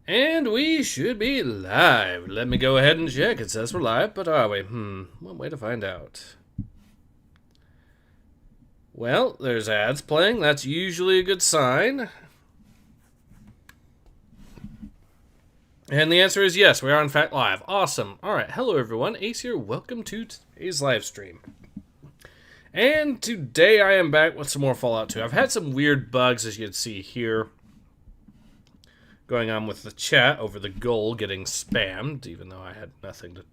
And we should be live. Let me go ahead and check. It says we're live, but are we? One way to find out. Well, there's ads playing. That's usually a good sign. And the answer is yes, we are in fact live. Awesome. Alright, hello everyone. Ace here. Welcome to today's live stream. And today I am back with some more Fallout 2. I've had some weird bugs, as you can see here, going on with the chat over the goal getting spammed, even though I had nothing to...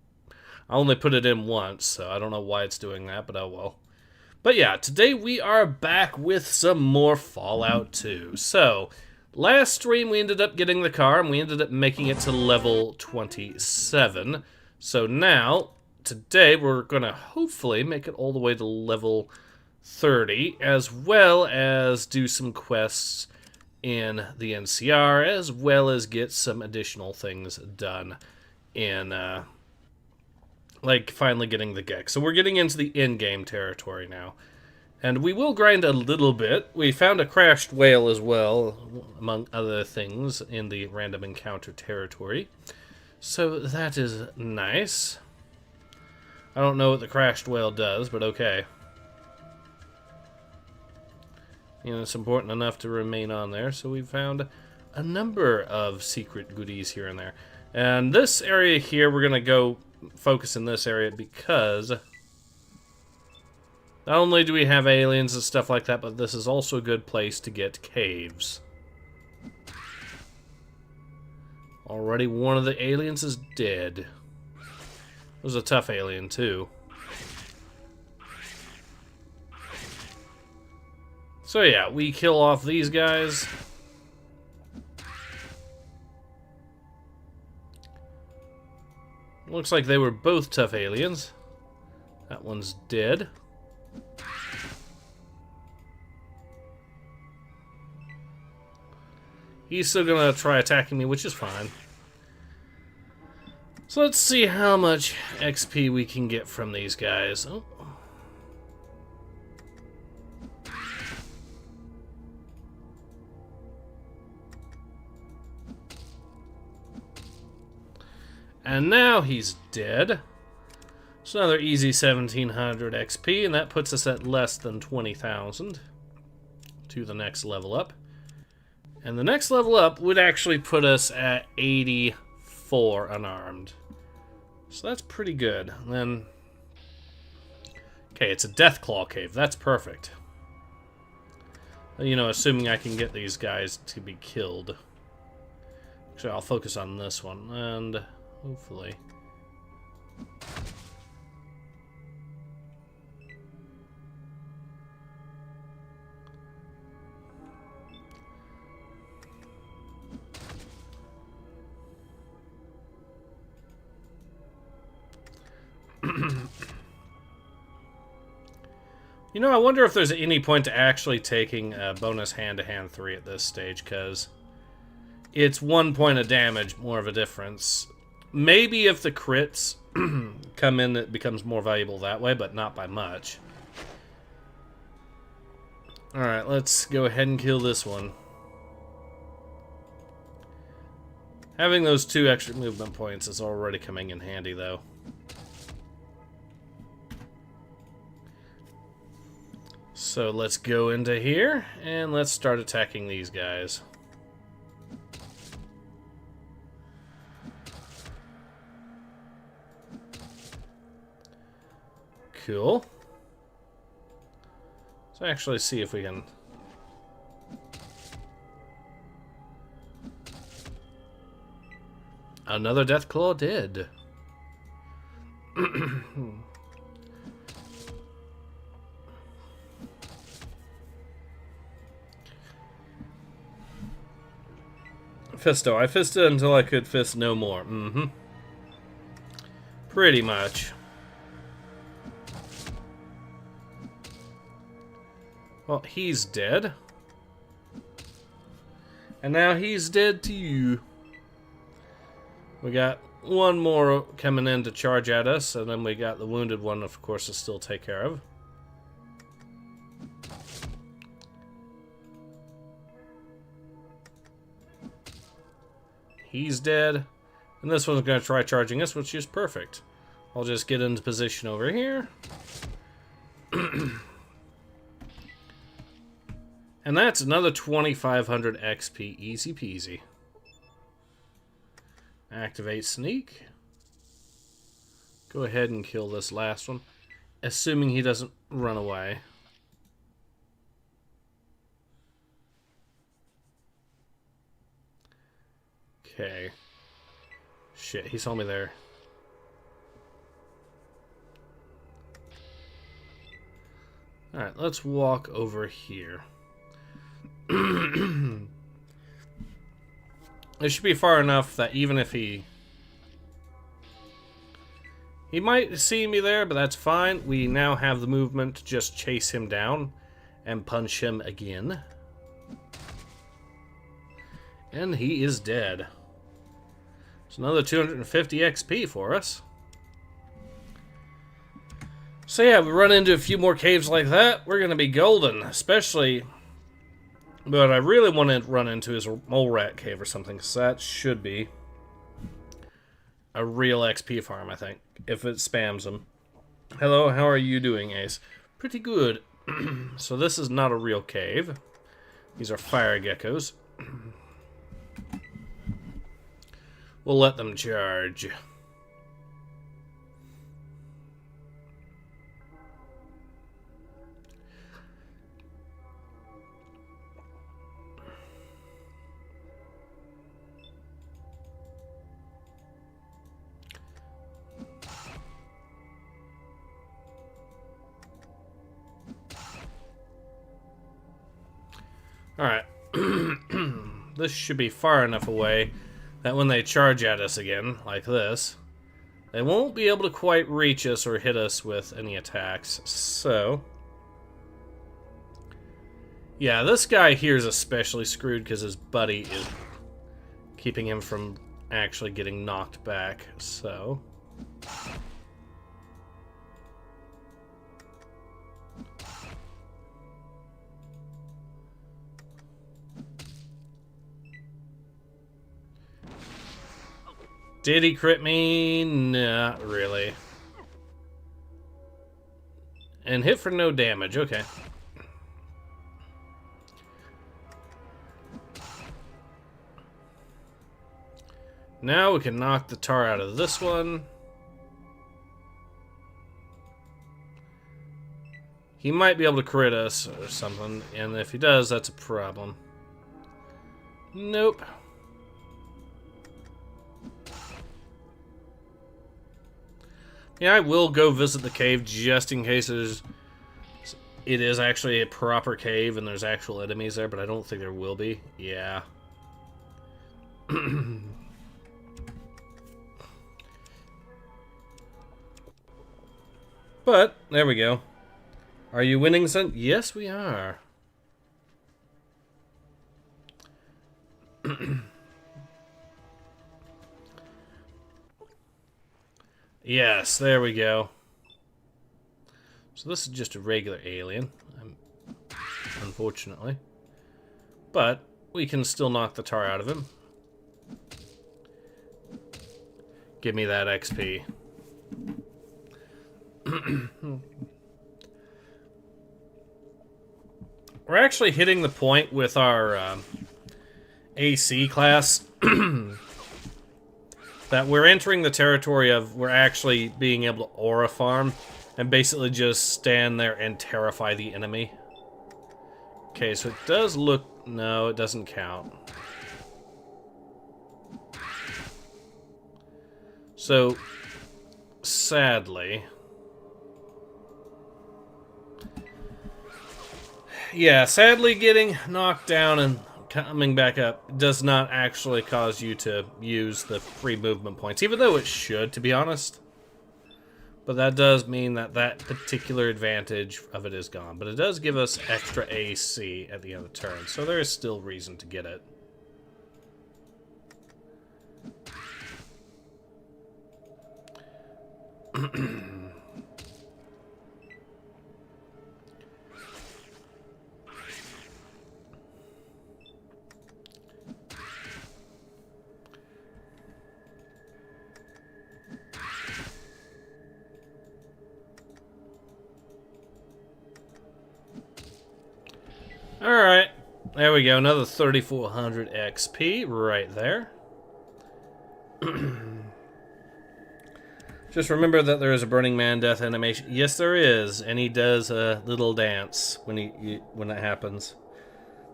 I only put it in once, so I don't know why it's doing that, but oh well. But yeah, today we are back with some more Fallout 2. So, last stream we ended up getting the car, and we ended up making it to level 27. So now, today we're going to hopefully make it all the way to level 30, as well as do some quests in the NCR, as well as get some additional things done in, like finally getting the Gex. So we're getting into the in-game territory now. And we will grind a little bit. We found a crashed whale as well, among other things, in the random encounter territory. So that is nice. I don't know what the crashed whale does, but okay. You know, it's important enough to remain on there, so we found a number of secret goodies here and there. And this area here, we're going to go focus in this area because not only do we have aliens and stuff like that, but this is also a good place to get caves. Already one of the aliens is dead. It was a tough alien, too. So yeah, we kill off these guys. Looks like they were both tough aliens. That one's dead. He's still gonna try attacking me, which is fine. So let's see how much XP we can get from these guys. Oh. And now he's dead. It's another easy 1700 XP, and that puts us at less than 20,000 to the next level up. And the next level up would actually put us at 84 unarmed. So that's pretty good. And then, okay, it's a Deathclaw cave. That's perfect. You know, assuming I can get these guys to be killed. Actually, I'll focus on this one, and hopefully. You know, I wonder if there's any point to actually taking a bonus hand-to-hand 3 at this stage, because it's 1 point of damage, more of a difference. Maybe if the crits come in, it becomes more valuable that way, but not by much. Alright, let's go ahead and kill this one. Having those 2 extra movement points is already coming in handy, though. So let's go into here, and let's start attacking these guys. Cool. Let's actually see if we can... Another Deathclaw dead. Fisto. I fisted until I could fist no more. Pretty much. Well, he's dead. And now he's dead to you. We got one more coming in to charge at us, and then we got the wounded one, of course, to still take care of. He's dead. And this one's going to try charging us, which is perfect. I'll just get into position over here. And that's another 2,500 XP. Easy peasy. Activate sneak. Go ahead and kill this last one. Assuming he doesn't run away. Okay. Shit, he saw me there. Alright, let's walk over here. It should be far enough that even if he might see me there, but that's fine. We now have the movement to just chase him down and punch him again. And he is dead. It's another 250 XP for us. So yeah, we run into a few more caves like that, we're going to be golden. Especially, but I really want to run into is a mole rat cave or something, because that should be a real XP farm, I think, if it spams them. Hello, how are you doing, Ace? Pretty good. So this is not a real cave. These are fire geckos. We'll let them charge. Alright. This should be far enough away that when they charge at us again, like this, they won't be able to quite reach us or hit us with any attacks. So, yeah, this guy here is especially screwed because his buddy is keeping him from actually getting knocked back. So, did he crit me? Not really. And hit for no damage, okay. Now we can knock the tar out of this one. He might be able to crit us or something, and if he does, that's a problem. Nope. Yeah, I will go visit the cave just in case it is actually a proper cave and there's actual enemies there, but I don't think there will be. Yeah. But, there we go. Are you winning, son? Yes, we are. Yes, there we go. So this is just a regular alien, unfortunately. But we can still knock the tar out of him. Give me that XP. We're actually hitting the point with our AC class that we're entering the territory of we're actually being able to aura farm and basically just stand there and terrify the enemy. Okay, so it does look... No, it doesn't count. So, sadly... Yeah, sadly getting knocked down and coming back up does not actually cause you to use the free movement points, even though it should, to be honest. But that does mean that that particular advantage of it is gone. But it does give us extra AC at the end of the turn, so there is still reason to get it. Alright. There we go. Another 3,400 XP right there. Just remember that there is a Burning Man death animation. Yes, there is. And he does a little dance when it happens.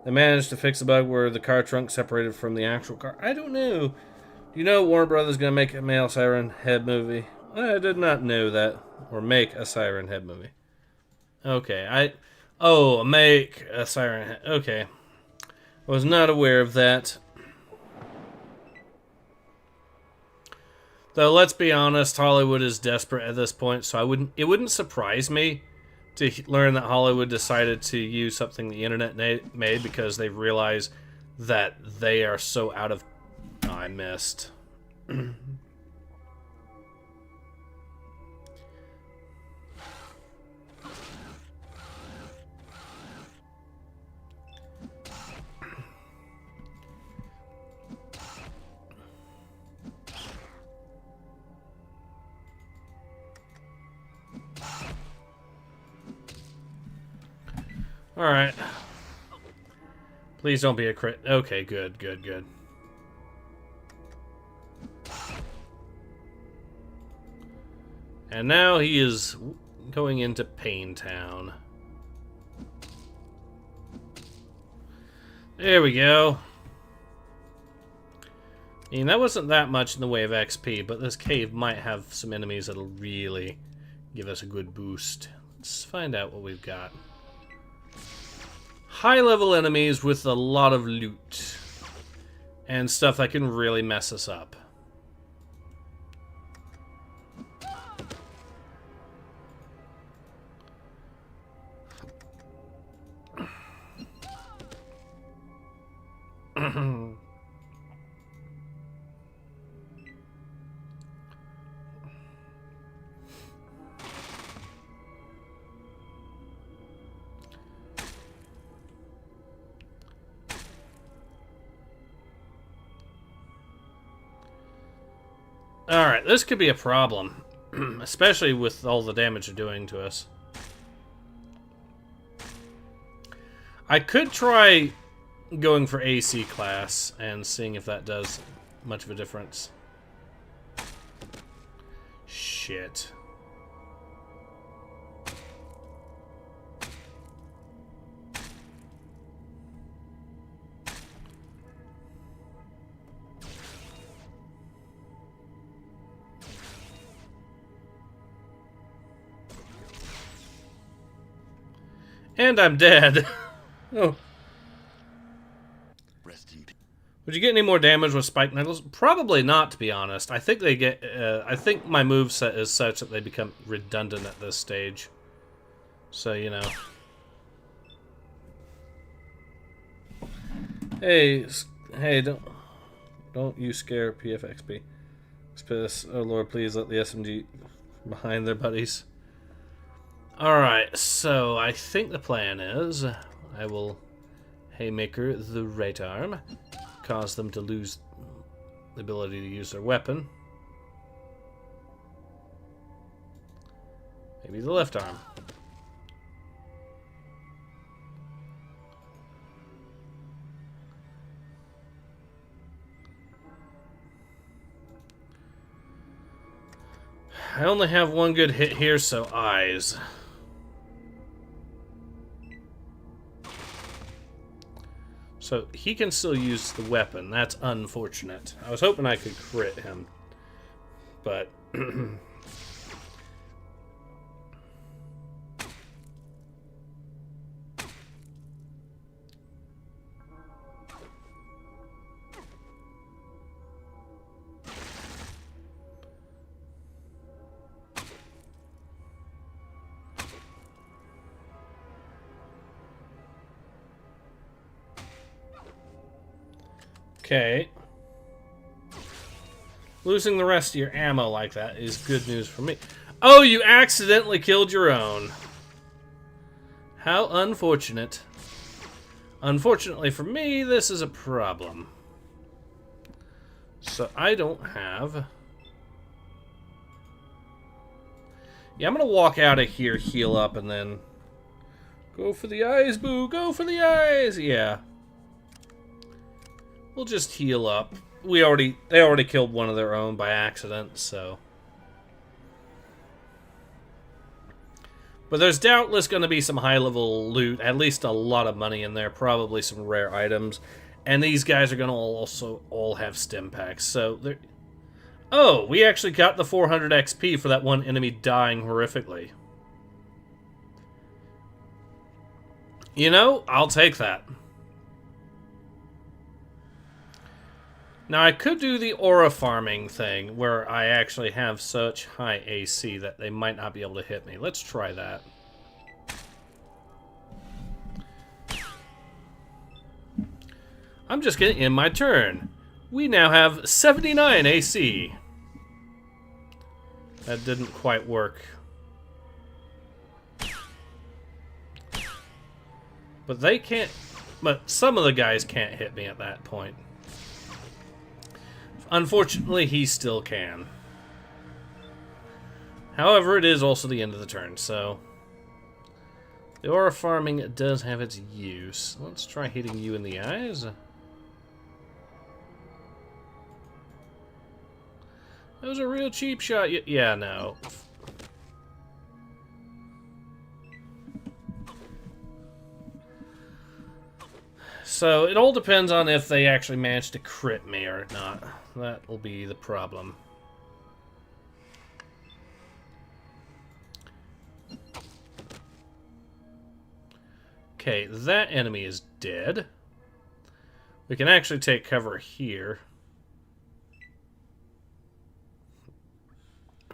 They managed to fix a bug where the car trunk separated from the actual car. I don't know. Do you know Warner Brothers is going to make a male Siren Head movie? I did not know that. Or make a Siren Head movie. Okay, make a Siren Head. Okay. I was not aware of that. Though, let's be honest, Hollywood is desperate at this point, so it wouldn't surprise me to learn that Hollywood decided to use something the internet made because they realize that they are so out of... Oh, I missed. Alright. Please don't be a crit. Okay, good, good, good. And now he is going into Pain Town. There we go. I mean, that wasn't that much in the way of XP, but this cave might have some enemies that'll really give us a good boost. Let's find out what we've got. High-level enemies with a lot of loot. And stuff that can really mess us up. Alright, this could be a problem. Especially with all the damage they're doing to us. I could try going for AC class and seeing if that does much of a difference. Shit. And I'm dead. Oh. Would you get any more damage with spike nettles? Probably not, to be honest. I think they get. I think my moveset is such that they become redundant at this stage. So you know. Hey, don't you scare PFXP. Piss. Oh Lord, please let the SMG behind their buddies. Alright, so I think the plan is I will haymaker the right arm, cause them to lose the ability to use their weapon. Maybe the left arm. I only have one good hit here, so eyes. So he can still use the weapon. That's unfortunate. I was hoping I could crit him, but okay. Losing the rest of your ammo like that is good news for me. Oh, you accidentally killed your own. How unfortunate. Unfortunately for me, this is a problem. So I don't have... Yeah, I'm going to walk out of here, heal up, and then Go for the eyes, boo! Go for the eyes! Yeah. We'll just heal up. They already killed one of their own by accident, so. But there's doubtless going to be some high-level loot, at least a lot of money in there, probably some rare items. And these guys are going to also all have stim packs, so they're... Oh, we actually got the 400 XP for that one enemy dying horrifically. You know, I'll take that. Now, I could do the aura farming thing, where I actually have such high AC that they might not be able to hit me. Let's try that. I'm just getting in my turn. We now have 79 AC. That didn't quite work. But they can't... But some of the guys can't hit me at that point. Unfortunately, he still can. However, it is also the end of the turn, so... The aura farming does have its use. Let's try hitting you in the eyes. That was a real cheap shot. Yeah, no. So, it all depends on if they actually manage to crit me or not. That will be the problem. Okay, that enemy is dead. We can actually take cover here.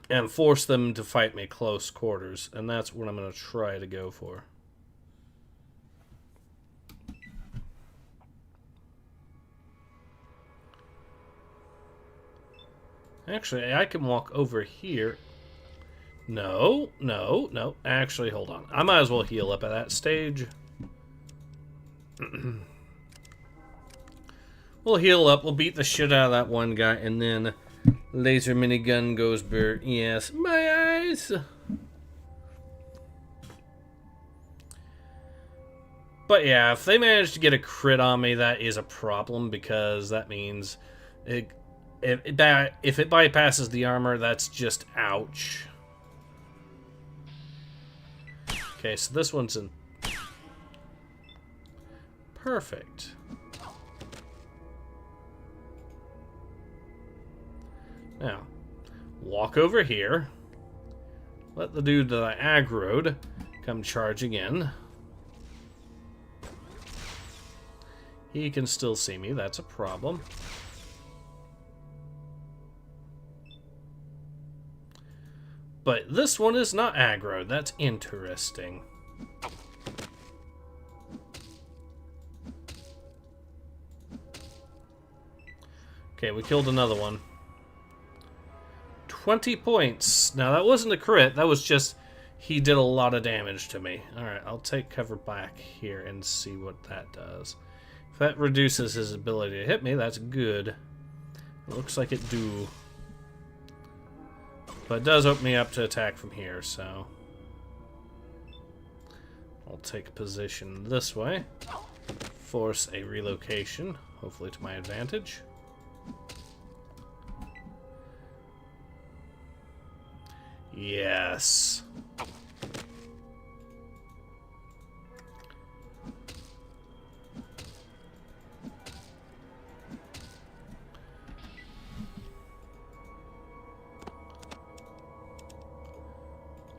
And force them to fight me close quarters. And that's what I'm going to try to go for. Actually, I can walk over here. No, no, no. Actually, hold on. I might as well heal up at that stage. We'll heal up. We'll beat the shit out of that one guy. And then laser minigun goes burr. Yes, my eyes. But yeah, if they manage to get a crit on me, that is a problem. Because that means... If it bypasses the armor, that's just ouch. Okay, so this one's in... Perfect. Now, walk over here. Let the dude that I aggroed come charging in. He can still see me, that's a problem. But this one is not aggro. That's interesting. Okay, we killed another one. 20 points. Now, that wasn't a crit. That was just... He did a lot of damage to me. Alright, I'll take cover back here and see what that does. If that reduces his ability to hit me, that's good. It looks like it do. But it does open me up to attack from here, so... I'll take position this way. Force a relocation, hopefully to my advantage. Yes.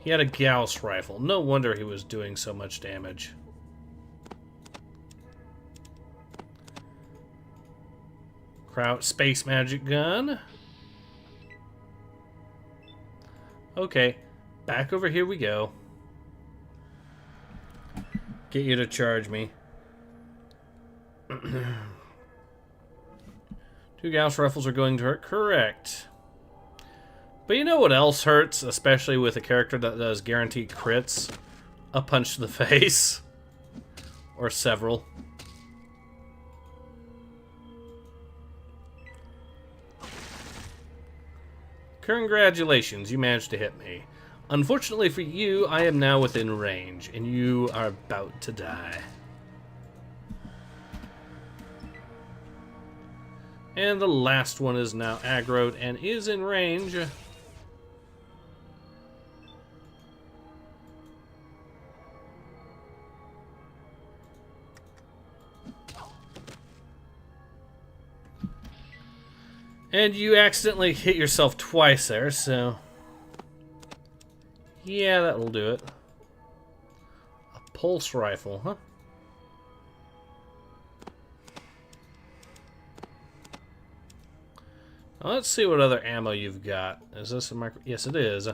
He had a Gauss rifle. No wonder he was doing so much damage. Space magic gun. Okay, back over here we go. Get you to charge me. 2 Gauss rifles are going to hurt. Correct. But you know what else hurts, especially with a character that does guaranteed crits? A punch to the face. Or several. Congratulations, you managed to hit me. Unfortunately for you, I am now within range, and you are about to die. And the last one is now aggroed and is in range. And you accidentally hit yourself twice there, so... yeah, that'll do it. A pulse rifle, huh? Now, let's see what other ammo you've got. Is this a micro... yes, it is.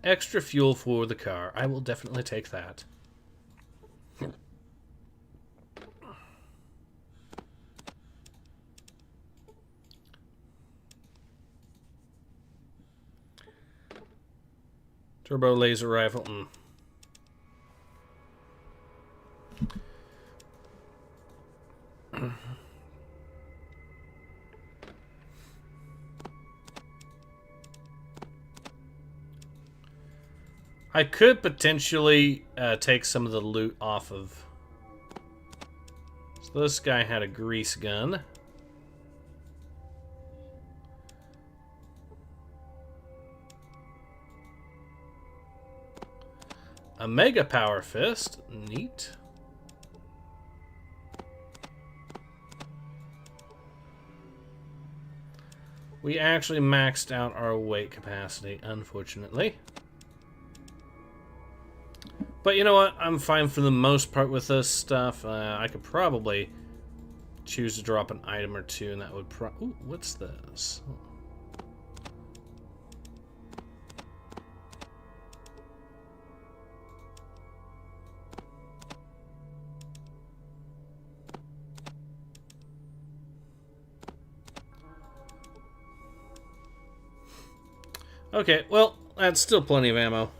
Extra fuel for the car. I will definitely take that. Turbo laser rifle. I could potentially take some of the loot off of... so this guy had a grease gun. A Mega Power Fist. Neat. We actually maxed out our weight capacity, unfortunately. But you know what? I'm fine for the most part with this stuff. I could probably choose to drop an item or two, and that would ooh, what's this? Okay, well, that's still plenty of ammo.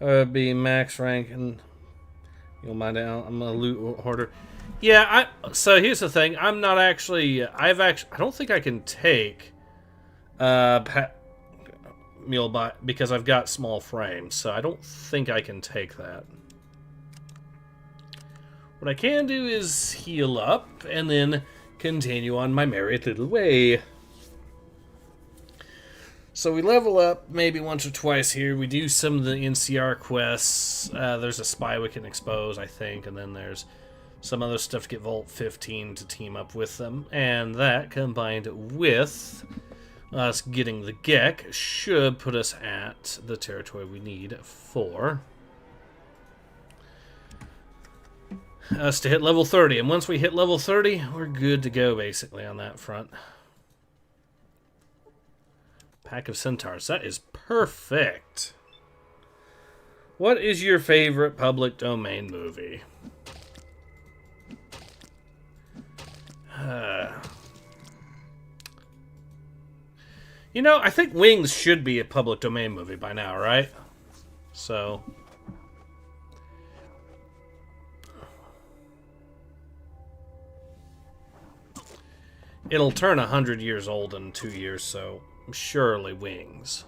Be max rank, and you'll mind out. I'm a loot hoarder. Yeah, so here's the thing. I'm not actually. I don't think I can take mule bot because I've got small frames. So I don't think I can take that. What I can do is heal up and then continue on my merry little way. So we level up maybe once or twice here. We do some of the NCR quests. There's a spy we can expose, I think. And then there's some other stuff to get Vault 15 to team up with them. And that, combined with us getting the Gek, should put us at the territory we need for us to hit level 30. And once we hit level 30, we're good to go, basically, on that front. Pack of Centaurs. That is perfect. What is your favorite public domain movie? You know, I think Wings should be a public domain movie by now, right? So... it'll turn 100 years old in 2 years, so... surely Wings.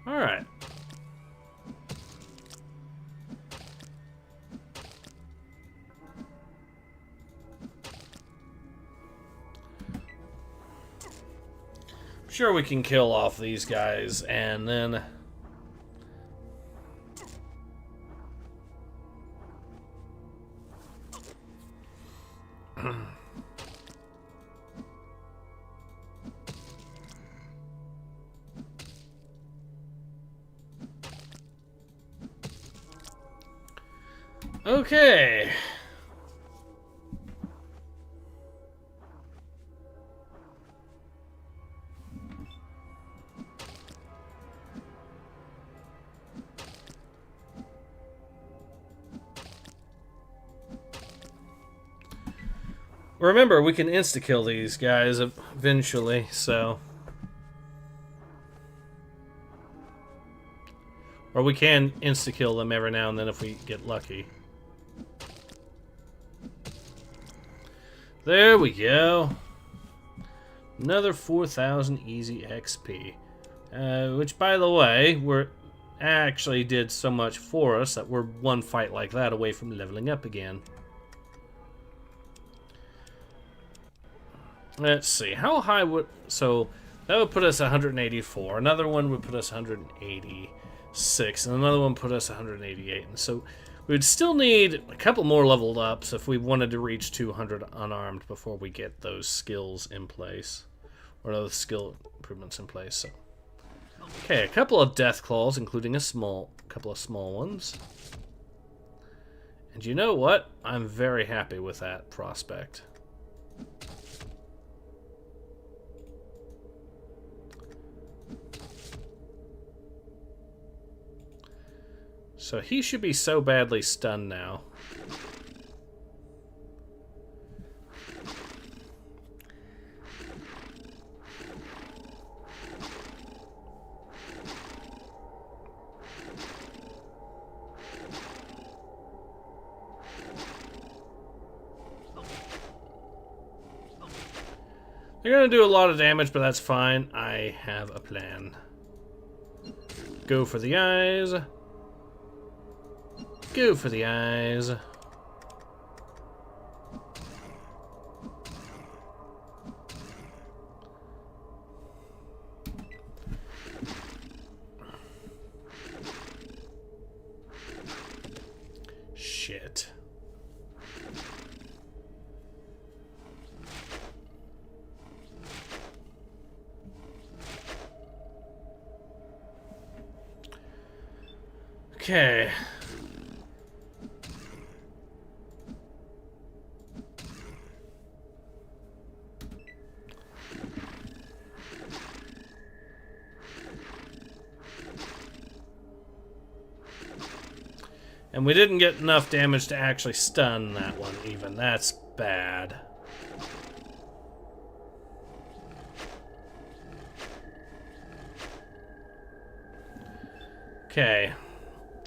Alright. I'm sure we can kill off these guys and then... okay. Remember, we can insta-kill these guys eventually, so... or we can insta-kill them every now and then if we get lucky. There we go. Another 4,000 easy XP. Which, by the way, actually did so much for us that we're one fight like that away from leveling up again. Let's see, how high would... So, that would put us 184. Another one would put us 186. And another one put us 188. And so, we would still need a couple more leveled ups if we wanted to reach 200 unarmed before we get those skills in place. Or those skill improvements in place, so... Okay, a couple of death claws, including a couple of small ones. And you know what? I'm very happy with that prospect. So he should be so badly stunned now. They're going to do a lot of damage, but that's fine. I have a plan. Go for the eyes. Go for the eyes. Shit. Okay. And we didn't get enough damage to actually stun that one even. That's bad. Okay.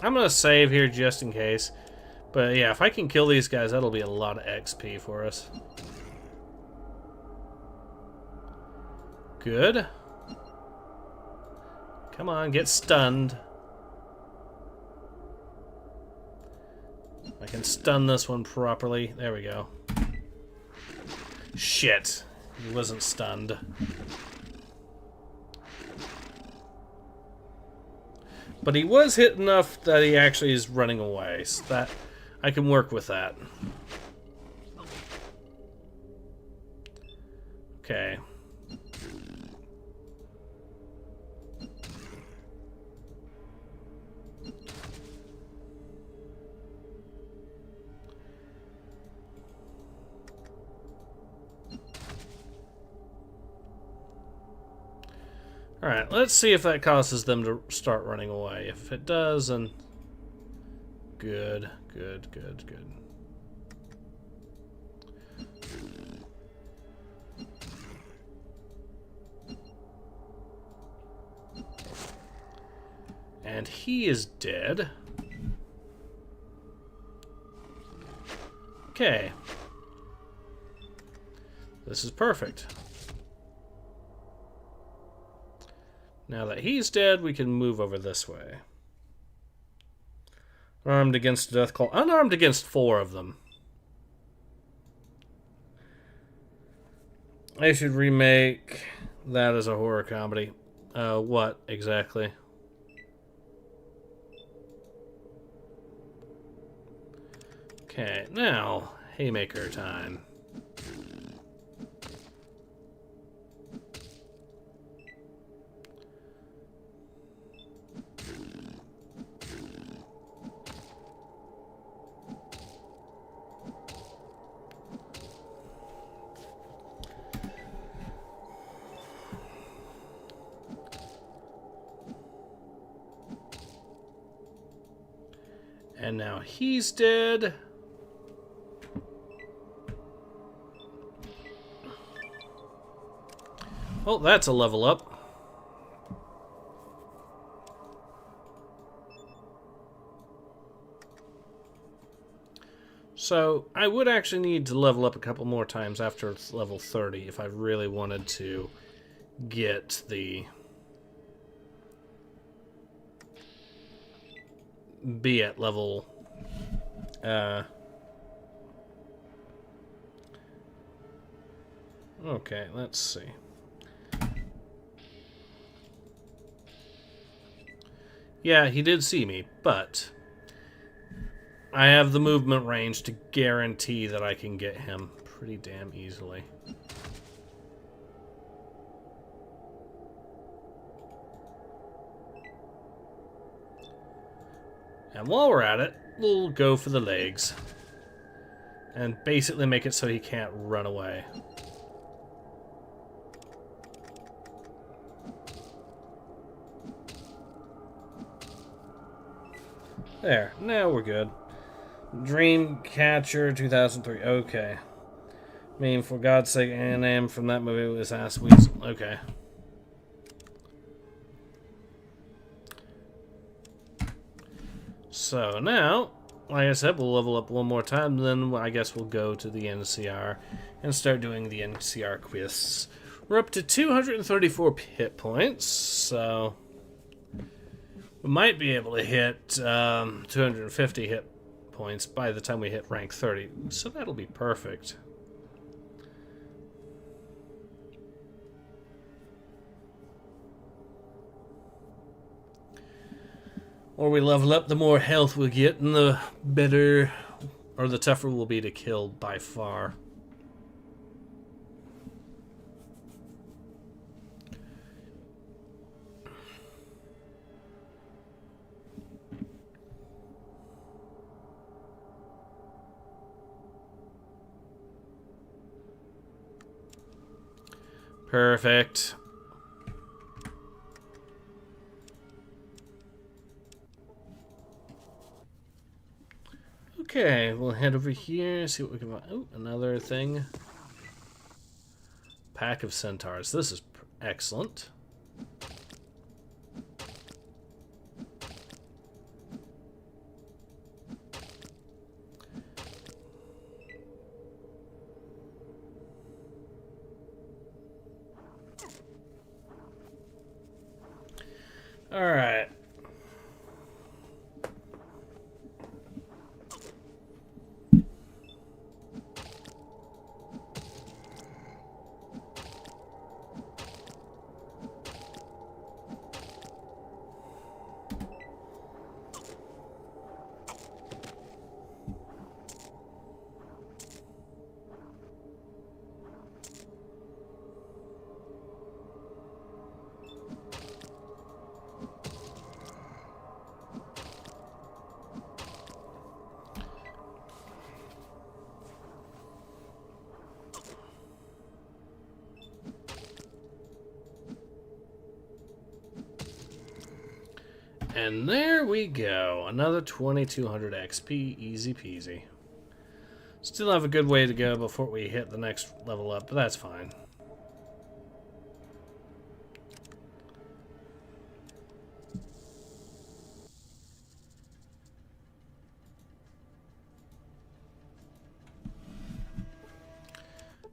I'm going to save here just in case. But yeah, if I can kill these guys, that'll be a lot of XP for us. Good. Come on, get stunned. I can stun this one properly. There we go. Shit. He wasn't stunned. But he was hit enough that he actually is running away. So that I can work with that. Okay. Alright, let's see if that causes them to start running away. If it does, then good, good, good, good. And he is dead. Okay. This is perfect. Now that he's dead, we can move over this way. Armed against a death call. Unarmed against 4 of them. I should remake that as a horror comedy. What exactly? Okay, now, haymaker time. And now he's dead. Oh, that's a level up. So I would actually need to level up a couple more times after level 30 if I really wanted to get the... be at level... okay, let's see. Yeah, he did see me, but I have the movement range to guarantee that I can get him pretty damn easily. And while we're at it, we'll go for the legs. And basically make it so he can't run away. There, now we're good. Dreamcatcher 2003, okay. I mean, for God's sake, Anam from that movie was ass weasel. Okay. So now, like I said, we'll level up one more time, then I guess we'll go to the NCR and start doing the NCR quests. We're up to 234 hit points, so we might be able to hit 250 hit points by the time we hit rank 30, so that'll be perfect. Or we level up, the more health we'll get, and the better, or the tougher we'll be to kill by far. Perfect. Okay, we'll head over here, see what we can find. Oh, another thing. Pack of centaurs. This is excellent. All right. And there we go. Another 2200 XP. Easy peasy. Still have a good way to go before we hit the next level up, but that's fine.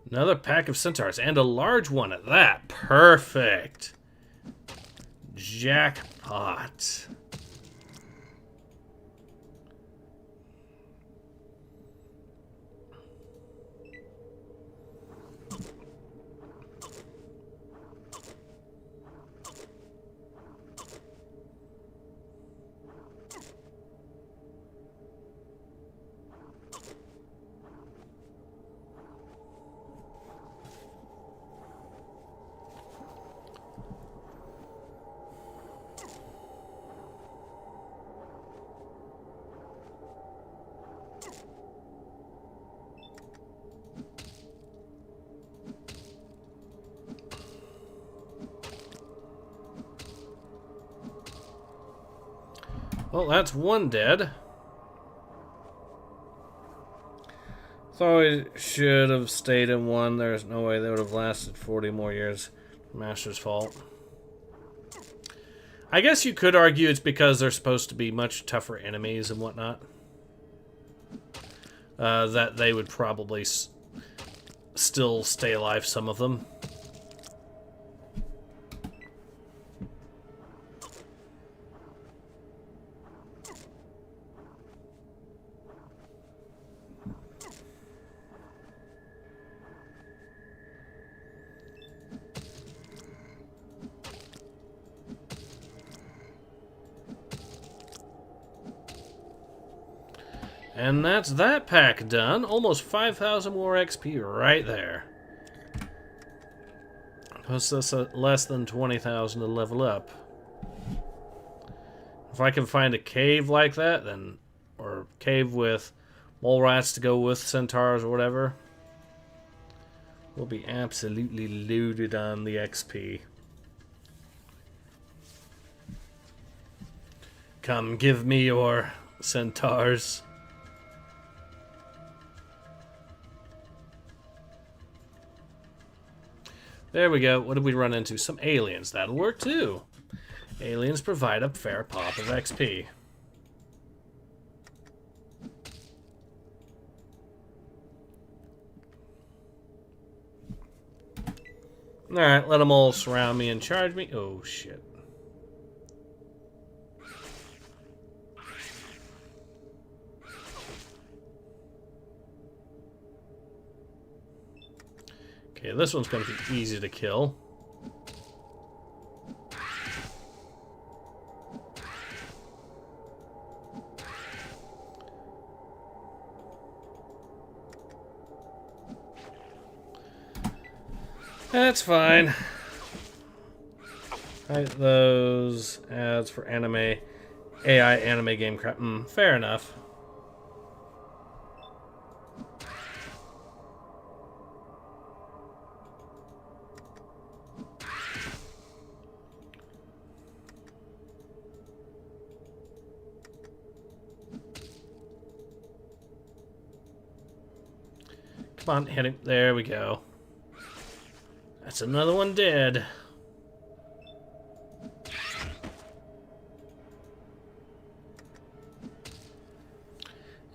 Another pack of centaurs, and a large one at that. Perfect. Jackpot. Well, that's one dead. Thought we should have stayed in one. There's no way they would have lasted 40 more years. Master's fault. I guess you could argue it's because they're supposed to be much tougher enemies and whatnot. that they would probably still stay alive, some of them. And that's that pack done. Almost 5,000 more XP right there. Puts us at less than 20,000 to level up. If I can find a cave like that, then, or cave with mole rats to go with centaurs or whatever, we'll be absolutely loaded on the XP. Come, give me your centaurs. There we go. What did we run into? Some aliens. That'll work too. Aliens provide a fair pop of XP. Alright, let them all surround me and charge me. Oh, shit. Okay, this one's going to be easy to kill. That's fine. Hide those ads for anime, AI anime game crap. Fair enough. Come on, hit him. There we go. That's another one dead.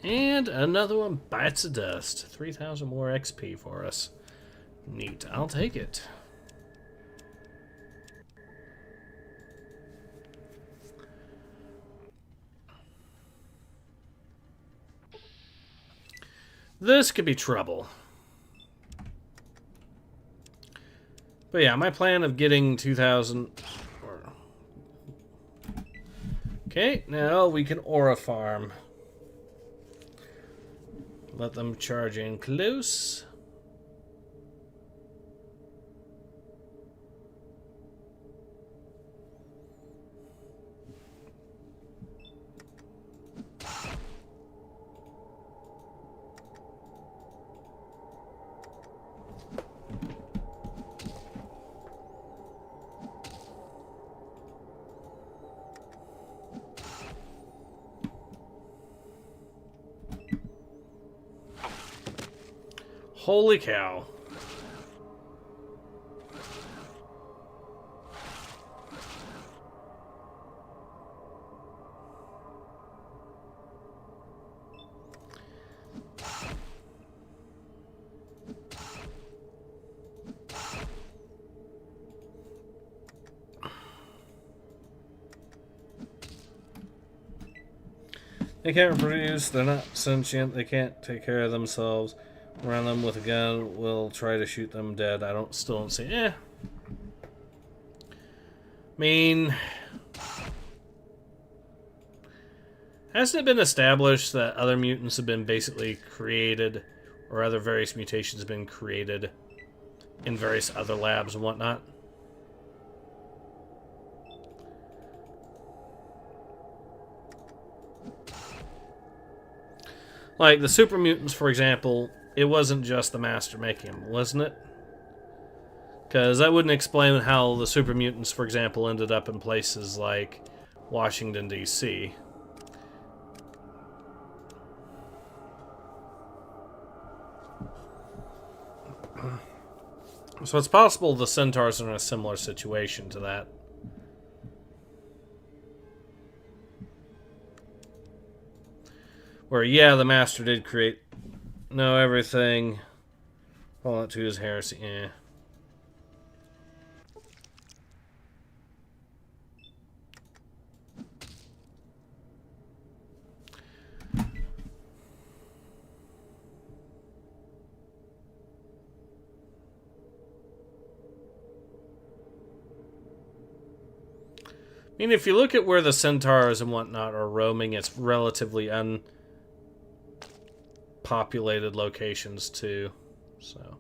And another one bites the dust. 3,000 more XP for us. Neat. I'll take it. This could be trouble. But yeah, my plan of getting 2,000... Okay, now we can aura farm. Let them charge in close. Holy cow. They can't reproduce, they're not sentient, they can't take care of themselves. Around them with a gun, we'll try to shoot them dead. I still don't see. I mean, hasn't it been established that other mutants have been basically created, or other various mutations have been created in various other labs and whatnot? Like the super mutants, for example. It wasn't just the Master making them, wasn't it? Because that wouldn't explain how the super mutants, for example, ended up in places like Washington, D.C. So it's possible the Centaurs are in a similar situation to that. Where, yeah, the Master did create know everything. Fallout 2 is heresy. Eh. I mean, if you look at where the centaurs and whatnot are roaming, it's relatively unpopulated locations too. So.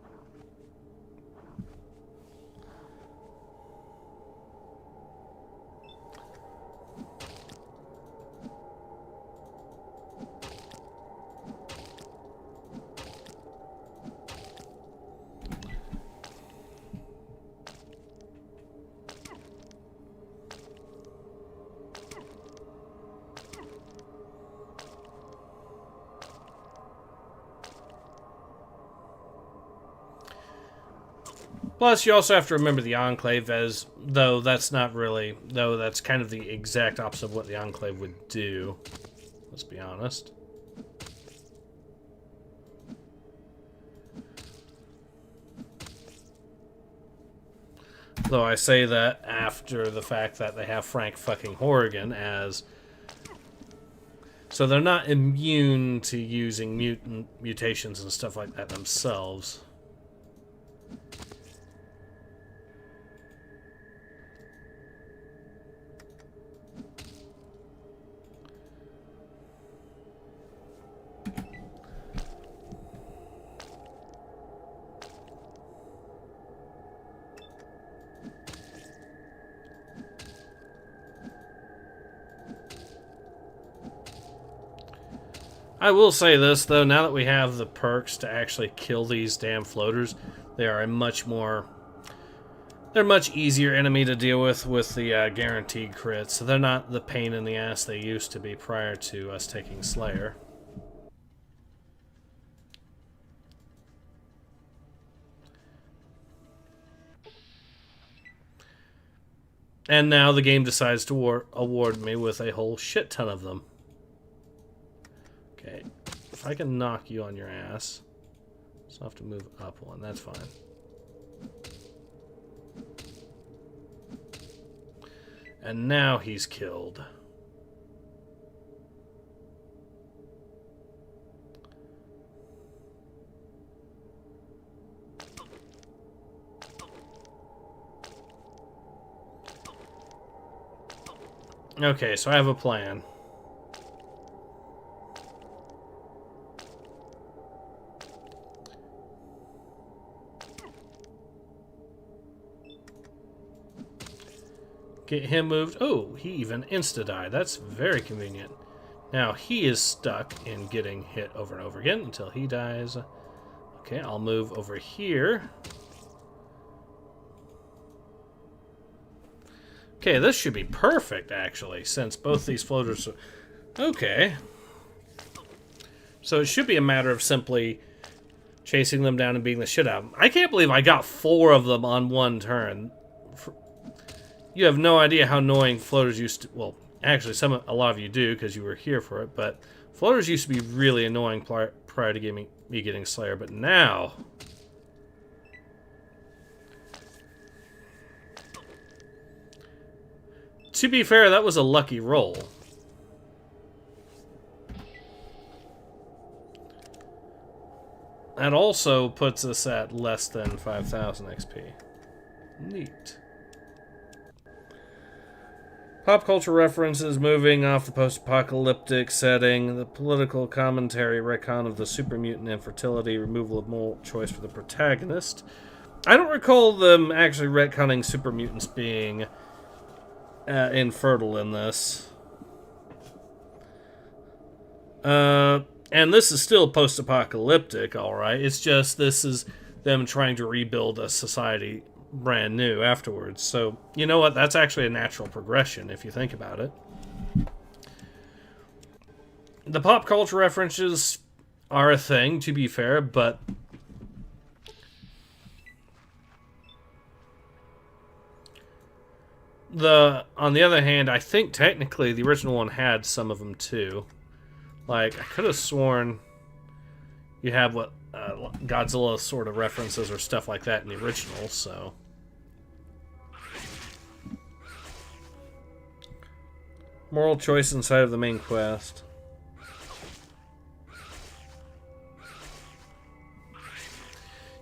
Plus, you also have to remember the Enclave, as though that's not really, though that's kind of the exact opposite of what the Enclave would do. Let's be honest. Though I say that after the fact that they have Frank fucking Horrigan as... So they're not immune to using mutations and stuff like that themselves. I will say this, though, now that we have the perks to actually kill these damn floaters, they are a much more... They're much easier enemy to deal with the guaranteed crits, so they're not the pain in the ass they used to be prior to us taking Slayer. And now the game decides to award me with a whole shit ton of them. Okay, if I can knock you on your ass, so I'll have to move up one, that's fine. And now he's killed. Okay, so I have a plan. Get him moved. Oh, he even insta-died. That's very convenient. Now he is stuck in getting hit over and over again until he dies. Okay, I'll move over here. Okay, this should be perfect, actually, since both these floaters are... Okay. So it should be a matter of simply chasing them down and beating the shit out of them. I can't believe I got 4 of them on one turn. You have no idea how annoying floaters used to... Well, actually, a lot of you do, because you were here for it, but floaters used to be really annoying prior to me getting Slayer, but now... To be fair, that was a lucky roll. That also puts us at less than 5,000 XP. Neat. Pop culture references moving off the post-apocalyptic setting, the political commentary, retcon of the super mutant infertility, removal of moral choice for the protagonist. I don't recall them actually retconning super mutants being infertile in this. And this is still post-apocalyptic, alright. It's just this is them trying to rebuild a society brand new afterwards. So, you know what? That's actually a natural progression if you think about it. The pop culture references are a thing, to be fair, but on the other hand, I think technically the original one had some of them too. Like, I could have sworn... you have what Godzilla sort of references or stuff like that in the original, so. Moral choice inside of the main quest.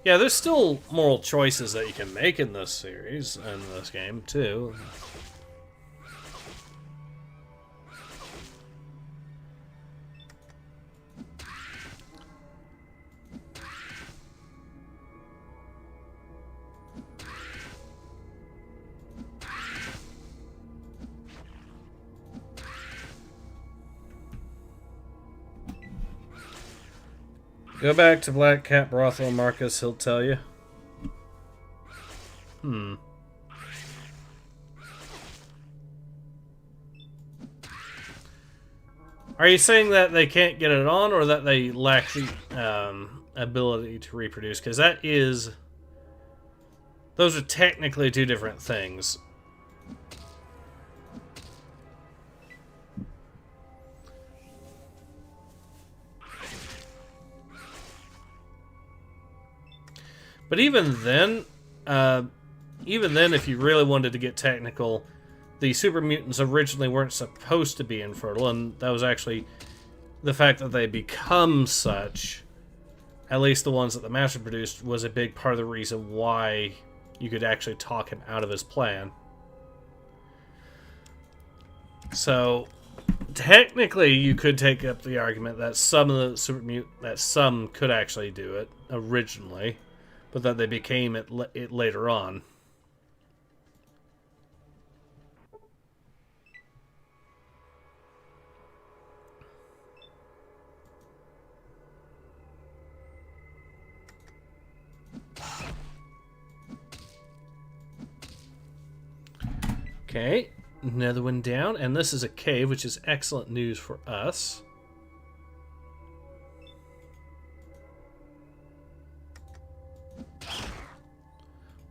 Yeah, there's still moral choices that you can make in this series, in this game, too. Go back to Black Cat Brothel, Marcus, he'll tell you. Are you saying that they can't get it on, or that they lack the ability to reproduce? Because that is... Those are technically two different things. But even then, if you really wanted to get technical, the super mutants originally weren't supposed to be infertile, and that was actually the fact that they become such, at least the ones that the Master produced, was a big part of the reason why you could actually talk him out of his plan. So, technically, you could take up the argument that some of the super that some could actually do it originally, but that they became it later on. Okay, another one down, and this is a cave, which is excellent news for us.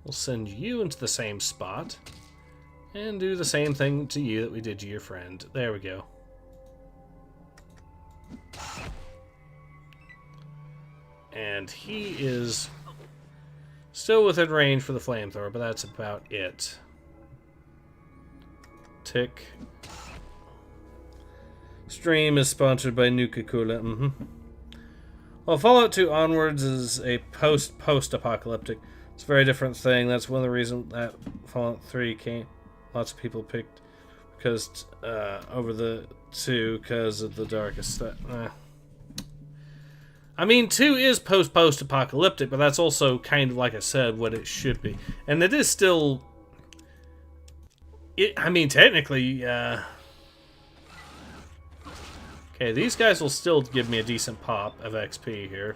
We'll send you into the same spot and do the same thing to you that we did to your friend. There we go. And he is still within range for the flamethrower, but that's about it. Tick. Stream is sponsored by Nuka-Cola. Well, Fallout 2 Onwards is a post-apocalyptic. It's a very different thing. That's one of the reasons that Fallout 3 came. Lots of people picked because over the 2 because of the darkest stuff. I mean, 2 is post-apocalyptic, but that's also kind of, like I said, what it should be. And it is still... I mean, technically... Okay, these guys will still give me a decent pop of XP here.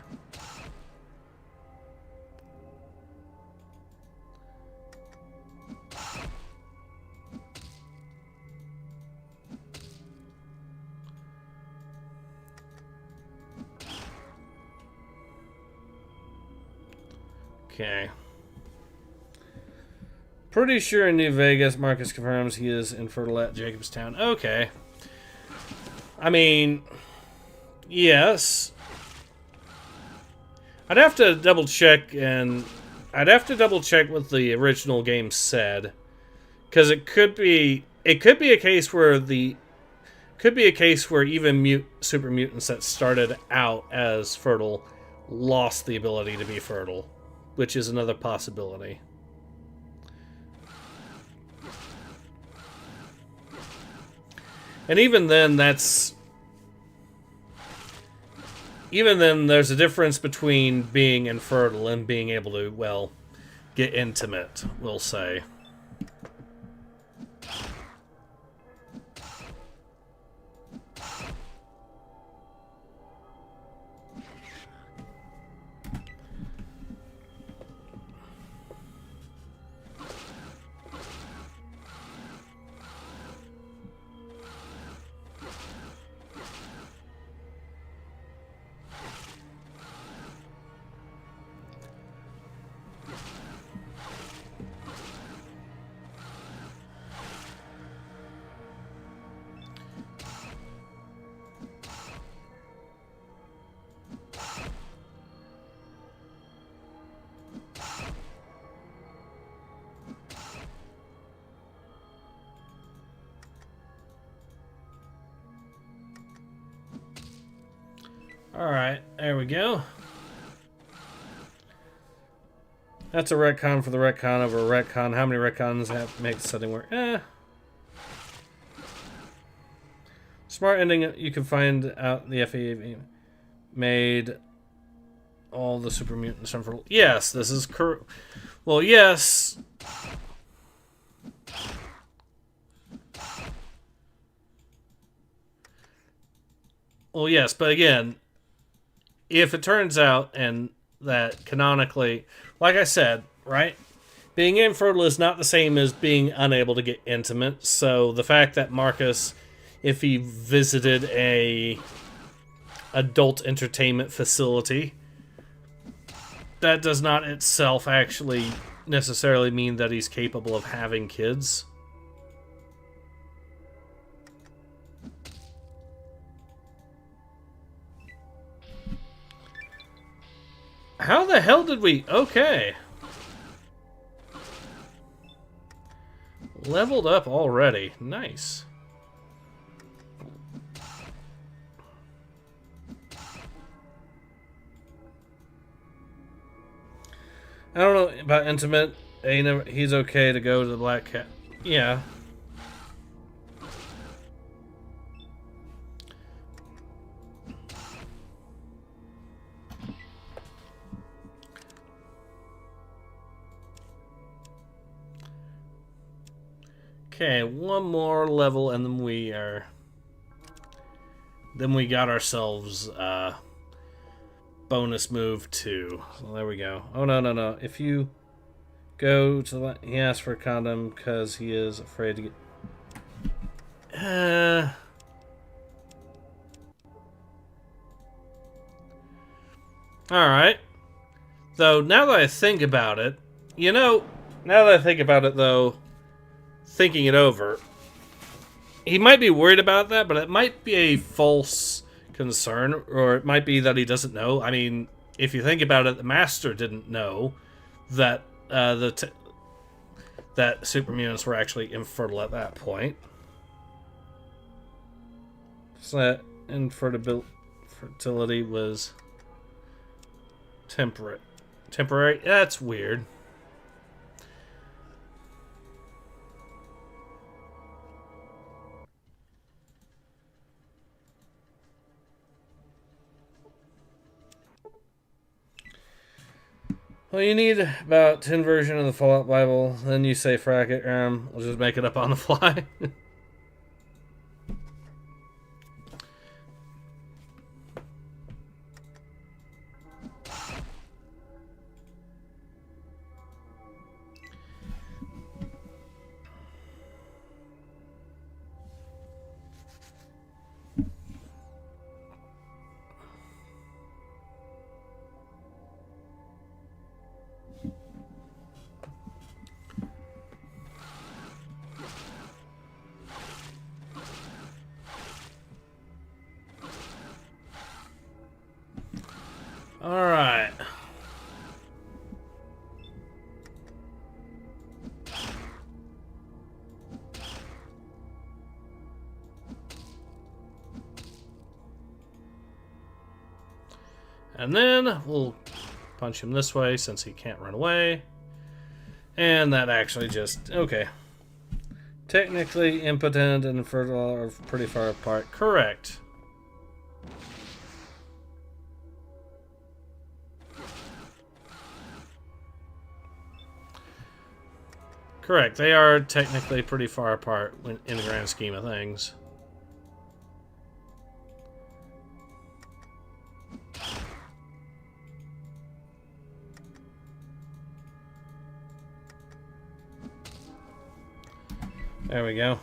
Okay. Pretty sure in New Vegas, Marcus confirms he is infertile at Jacobstown. Okay. I mean, yes. I'd have to double check, and I'd have to double check what the original game said, because it could be a case where even super mutants that started out as fertile lost the ability to be fertile, which is another possibility. And even then, there's a difference between being infertile and being able to, well, get intimate, we'll say. Alright, there we go. That's a retcon for the retcon over a retcon. How many retcons have to make the setting work? Smart ending, you can find out the FAA made all the super mutants for. Yes, this is correct. Well, yes. Well, yes, but again, if it turns out and that canonically, like I said, right? Being infertile is not the same as being unable to get intimate. So the fact that Marcus, if he visited a adult entertainment facility, that does not itself actually necessarily mean that he's capable of having kids. How the hell did we... Okay. Leveled up already. Nice. I don't know about intimate. He's okay to go to the Black Cat. Yeah. Okay, one more level and then we are... Then we got ourselves bonus move 2. So there we go. Oh, no, no, no. If you go to the... He asks for a condom because he is afraid to get... Alright. Though, now that I think about it... You know, now that I think about it, though... Thinking it over... He might be worried about that, but it might be a false concern, or it might be that he doesn't know. I mean, if you think about it, the Master didn't know that that super mutants were actually infertile at that point. So that infertility was temporary. That's weird. Well, you need about 10 versions of the Fallout Bible. Then you say frack it, we'll just make it up on the fly. Alright. And then we'll punch him this way since he can't run away. And that actually just... Okay. Technically, impotent and infertile are pretty far apart. Correct. Correct. They are technically pretty far apart in the grand scheme of things. There we go.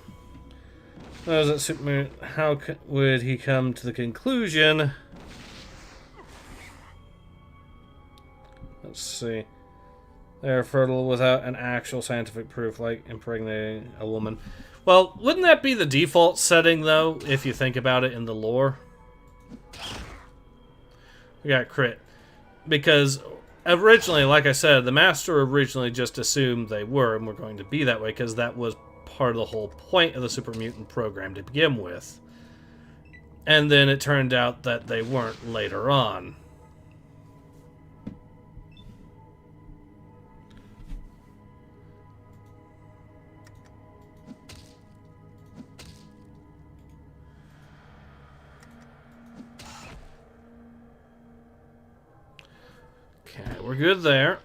How would he come to the conclusion? Let's see. They're fertile without an actual scientific proof, like impregnating a woman. Well, wouldn't that be the default setting, though, if you think about it in the lore? We got crit. Because originally, like I said, the Master originally just assumed they were, and were going to be that way, because that was part of the whole point of the Super Mutant program to begin with. And then it turned out that they weren't later on. Okay, we're good there.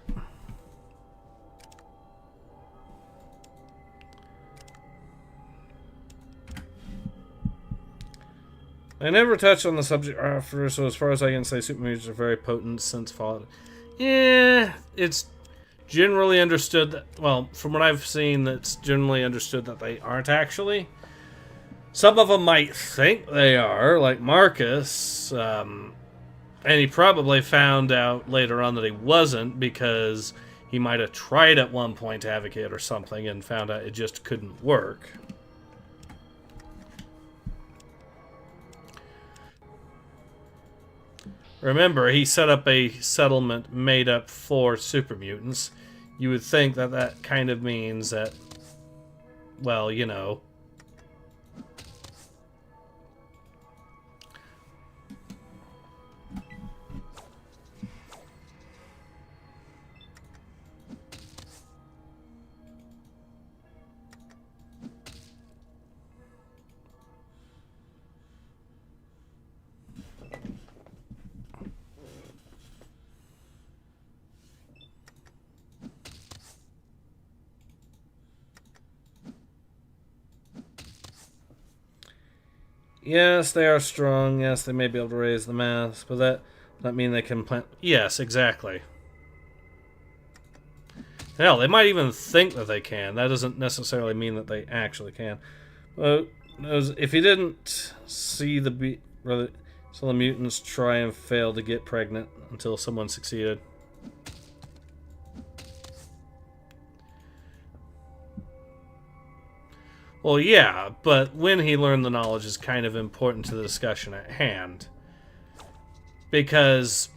I never touched on the subject after, so as far as I can say, super mutants are very potent since Fallout. Yeah, it's generally understood that, well, from what I've seen, it's generally understood that they aren't actually. Some of them might think they are, like Marcus, and he probably found out later on that he wasn't because he might have tried at one point to advocate or something and found out it just couldn't work. Remember, he set up a settlement made up for super mutants. You would think that that kind of means that, well, you know. Yes, they are strong. Yes, they may be able to raise the mass, but that mean they can plant. Yes, exactly. Hell, they might even think that they can. That doesn't necessarily mean that they actually can. Well, if you didn't see the mutants try and fail to get pregnant until someone succeeded. Well, yeah, but when he learned the knowledge is kind of important to the discussion at hand. Because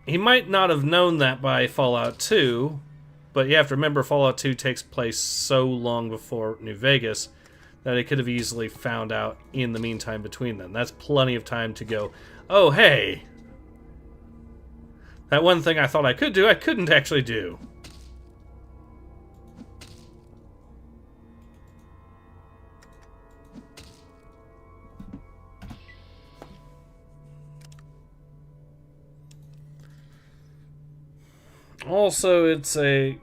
he might not have known that by Fallout 2, but you have to remember Fallout 2 takes place so long before New Vegas that he could have easily found out in the meantime between them. That's plenty of time to go, oh, hey, that one thing I thought I could do, I couldn't actually do. Also, it's a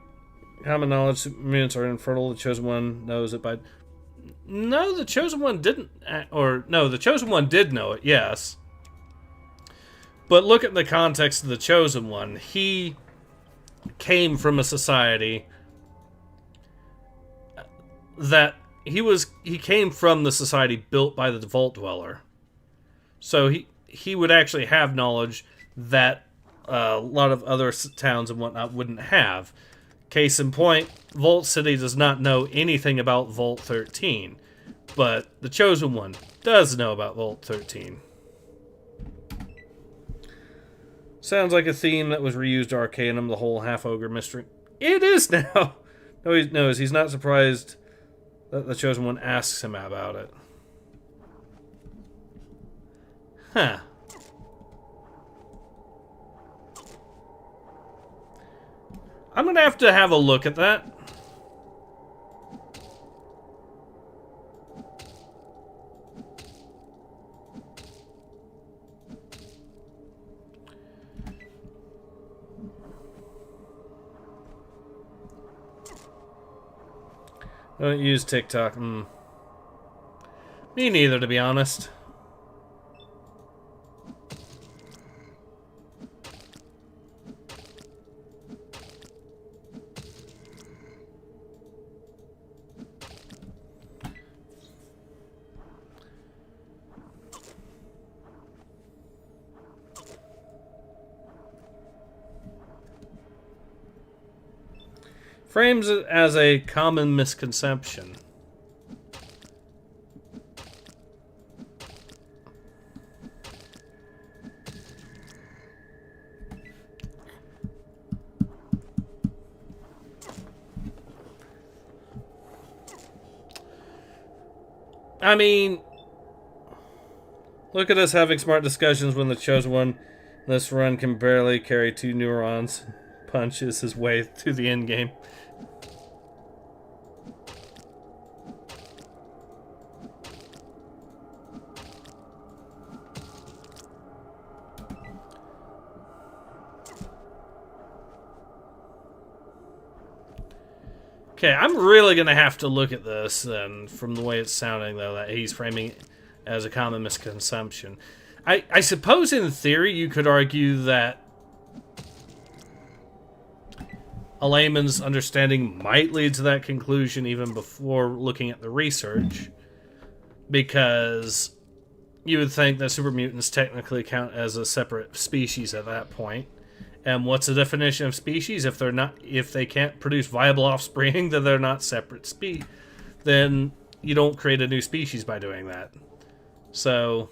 common knowledge super mutants are infertile. The Chosen One knows it by... No, the Chosen One didn't... Or, no, the Chosen One did know it, yes. But look at the context of the Chosen One. He came from a society that... He came from the society built by the Vault Dweller. So he would actually have knowledge that a lot of other towns and whatnot wouldn't have. Case in point, Vault City does not know anything about Vault 13, but the Chosen One does know about Vault 13. Sounds like a theme that was reused Arcanum, the whole half-ogre mystery. It is now! No, he knows. He's not surprised that the Chosen One asks him about it. Huh. I'm going to have a look at that. Don't use TikTok. Me neither, to be honest. Frames it as a common misconception. I mean, Look at us having smart discussions when the chosen one in this run can barely carry 2 neurons. Punches his way through the end game. Okay, I'm really going to have to look at this, then, from the way it's sounding, though, that he's framing it as a common misconception. I suppose, in theory, you could argue that a layman's understanding might lead to that conclusion even before looking at the research, because you would think that super mutants technically count as a separate species at that point. And what's the definition of species? If they can't produce viable offspring, then they're not separate then you don't create a new species by doing that. So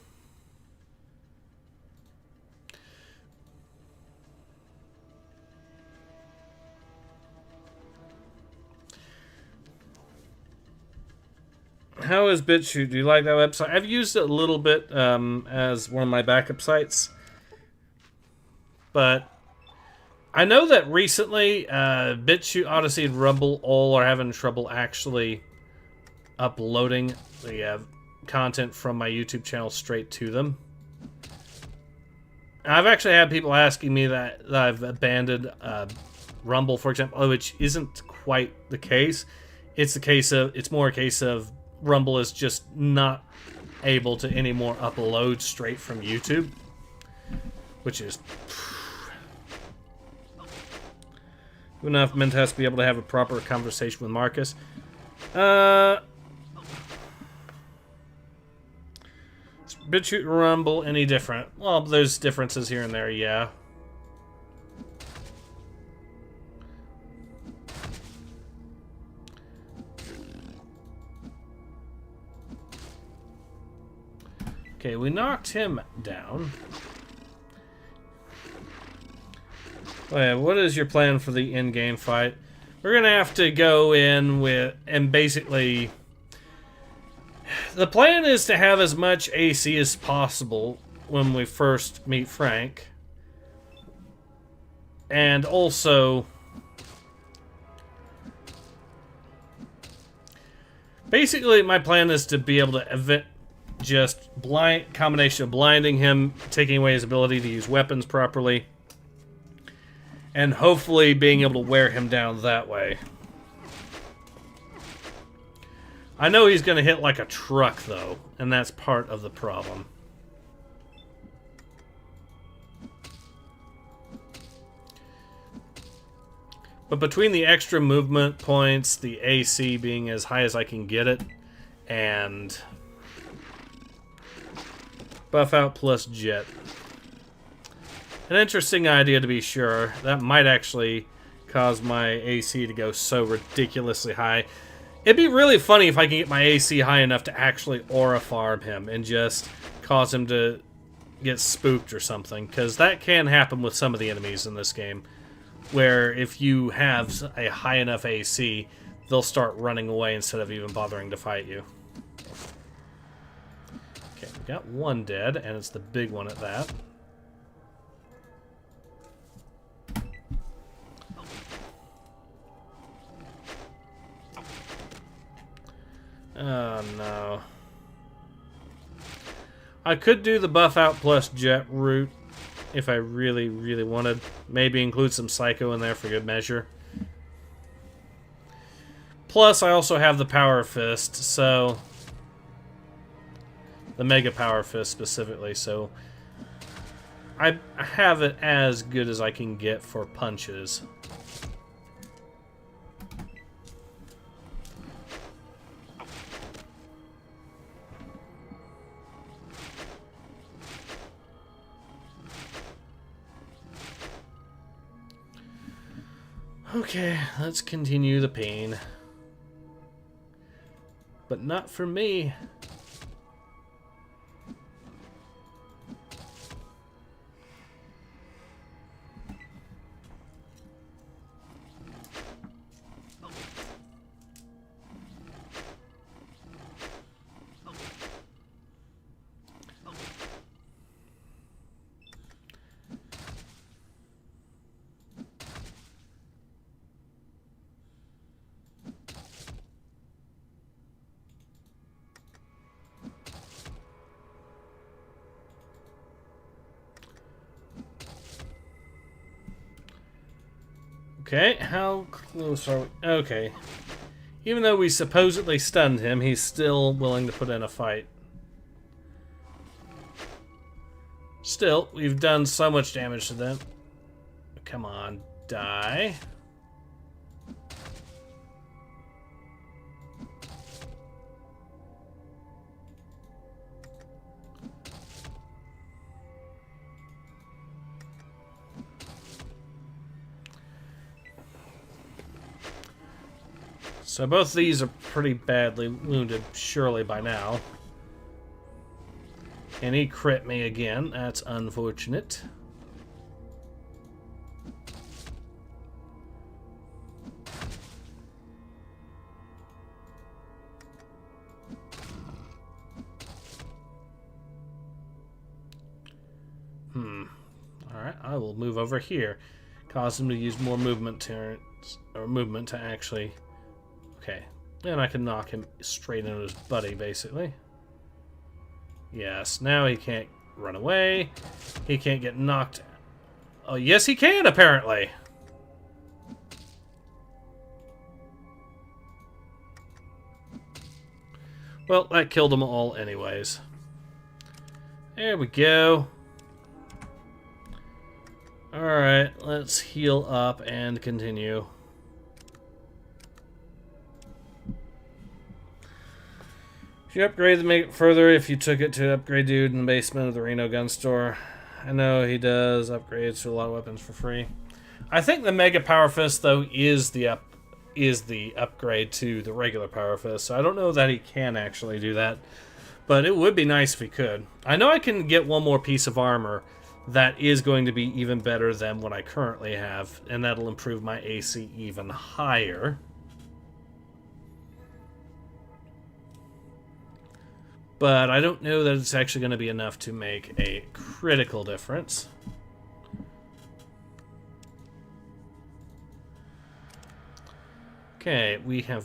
how is BitChute? Do you like that website? I've used it a little bit as one of my backup sites, but I know that recently BitChute, Odyssey, and Rumble all are having trouble actually uploading the content from my YouTube channel straight to them. I've actually had people asking me that I've abandoned Rumble, for example, which isn't quite the case. It's more a case of Rumble is just not able to anymore upload straight from YouTube, which is good enough. Benitez to be able to have a proper conversation with Marcus. BitChute and Rumble any different? Well, there's differences here and there, yeah. Okay, we knocked him down. Okay, what is your plan for the in-game fight? We're gonna have to go in with, and basically, the plan is to have as much AC as possible when we first meet Frank. And also, basically my plan is to be able to just combination of blinding him, taking away his ability to use weapons properly, and hopefully being able to wear him down that way. I know he's going to hit like a truck, though, and that's part of the problem. But between the extra movement points, the AC being as high as I can get it, and buff out plus jet. An interesting idea, to be sure. That might actually cause my AC to go so ridiculously high. It'd be really funny if I can get my AC high enough to actually aura farm him and just cause him to get spooked or something, because that can happen with some of the enemies in this game, where if you have a high enough AC, they'll start running away instead of even bothering to fight you. Okay, we got one dead, and it's the big one at that. Oh no. I could do the buff out plus jet route if I really, really wanted. Maybe include some psycho in there for good measure. Plus, I also have the power fist, so the mega power fist specifically, so I have it as good as I can get for punches. Okay, let's continue the pain. But not for me. Okay, how close are we? Okay. Even though we supposedly stunned him, he's still willing to put in a fight. Still, we've done so much damage to them. Come on, die. So both of these are pretty badly wounded, surely by now. And he crit me again. That's unfortunate. Alright, I will move over here. Cause him to use more movement to actually... Okay. And I can knock him straight into his buddy, basically. Yes, now he can't run away. He can't get knocked... Oh, yes he can, apparently! Well, that killed them all anyways. There we go. Alright, let's heal up and continue. If you upgrade to make it further, if you took it to upgrade dude in the basement of the Reno gun store. I know he does upgrades to a lot of weapons for free. I think the Mega Power Fist, though, is the upgrade to the regular Power Fist, so I don't know that he can actually do that. But it would be nice if he could. I know I can get one more piece of armor that is going to be even better than what I currently have, and that'll improve my AC even higher. But I don't know that it's actually going to be enough to make a critical difference. Okay, we're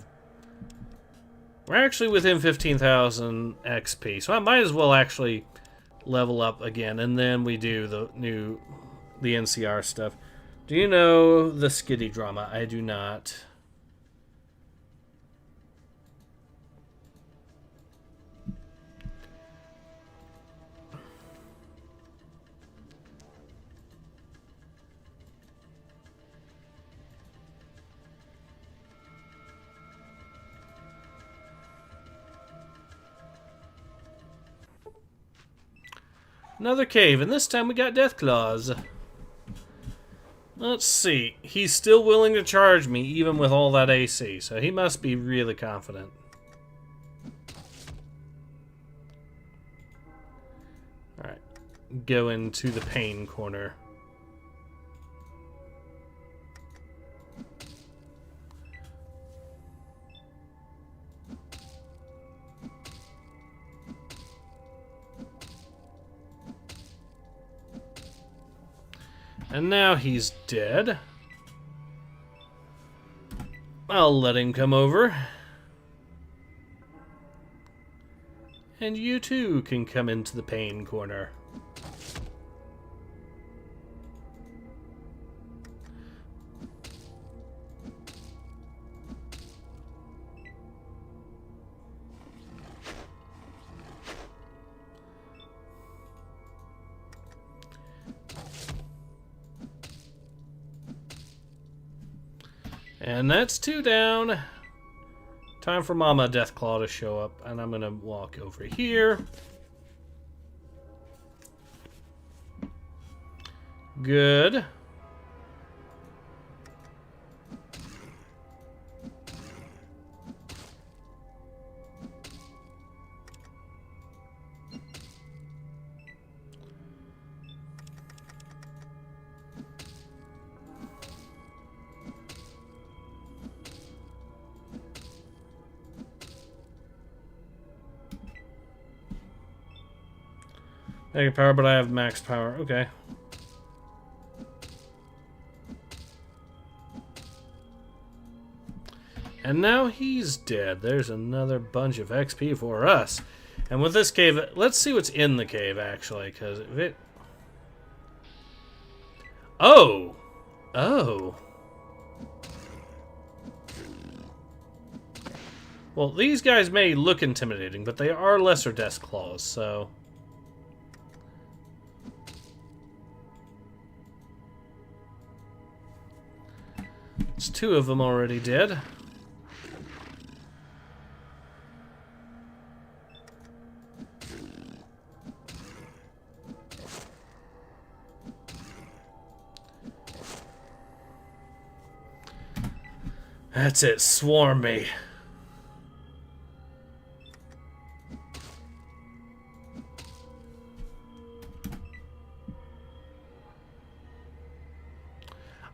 actually within 15,000 XP, so I might as well actually level up again, and then we do the NCR stuff. Do you know the Skitty drama? I do not. Another cave, and this time we got death claws. Let's see. He's still willing to charge me, even with all that AC, so he must be really confident. Alright. Go into the pain corner. And now he's dead. I'll let him come over. And you too can come into the pain corner. And that's 2 down. Time for Mama Deathclaw to show up. And I'm going to walk over here. Good. Negative power, but I have max power. Okay. And now he's dead. There's another bunch of XP for us. And with this cave, let's see what's in the cave, actually, because if it... Oh! Oh! Well, these guys may look intimidating, but they are lesser death claws, so... It's 2 of them already dead. That's it, swarm me.